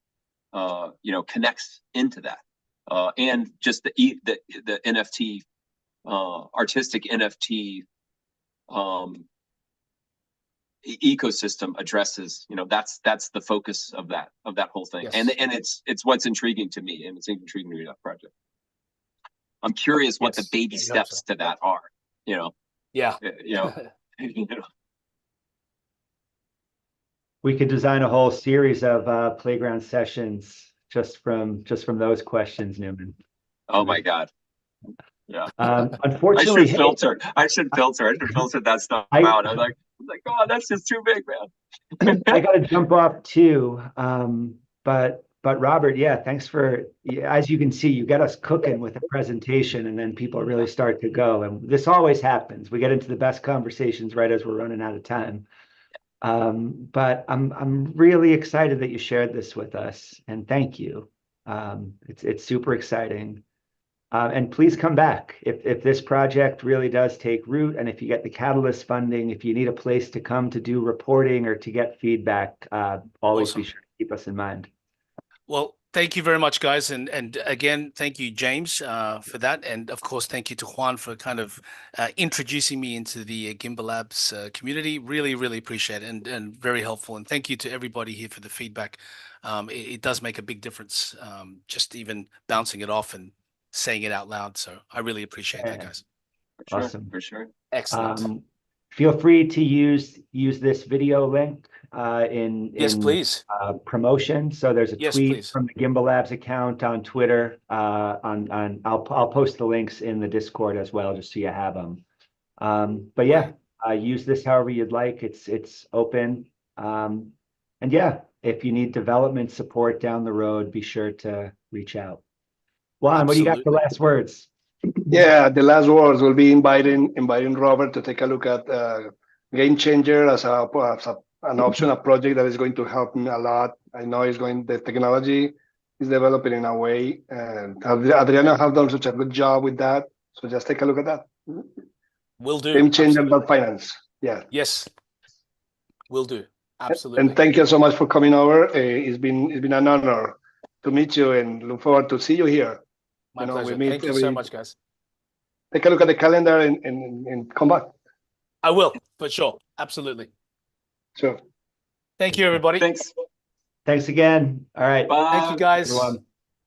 you know, connects into that, and just the NFT, artistic NFT ecosystem addresses, you know, that's the focus of that whole thing. Yes. And it's what's intriguing to me, and it's intriguing to me, that project. I'm curious what the baby steps to that are, you know. Yeah. You know. You know. We could design a whole series of playground sessions just from those questions, Newman. Oh my God. Yeah. Unfortunately, I should filter that stuff out. I'm like, oh, that's just too big, man. I got to jump off too. But Robert, yeah, thanks for, as you can see, you get us cooking with a presentation, and then people really start to go. And this always happens. We get into the best conversations right as we're running out of time. But I'm really excited that you shared this with us, and thank you. It's super exciting. And please come back if this project really does take root, and if you get the Catalyst funding, if you need a place to come to do reporting or to get feedback, always be sure to keep us in mind. Well, thank you very much, guys. And again, thank you, James, for that. And of course, thank you to Juan for kind of introducing me into the Gimbalabs community. Really, really appreciate it, and very helpful. And thank you to everybody here for the feedback. It does make a big difference, just even bouncing it off and saying it out loud. So I really appreciate that, guys. For sure, Awesome. for sure. Excellent. Feel free to use this video link in yes, please. Promotion. So there's a Yes, tweet please. from the Gimbalabs account on Twitter. I'll post the links in the Discord as well, just so you have them. But yeah, use this however you'd like. It's open. And yeah, if you need development support down the road, be sure to reach out. Juan, what do you got for last words? Yeah, the last words will be inviting Robert to take a look at Game Changer as an option, a project that is going to help me a lot. I know the technology is developing in a way, and Adriana have done such a good job with that. So just take a look at that. Will do. Game Changer Finance. Yeah. Yes. Will do. Absolutely. And thank you so much for coming over. It's been an honor to meet you, and look forward to see you here. My pleasure. Thank you so much, guys. Take a look at the calendar and come back. I will, for sure. Absolutely. Sure. Thank you, everybody. Thanks. Thanks again. All right. Bye. Thank you, guys. Everyone.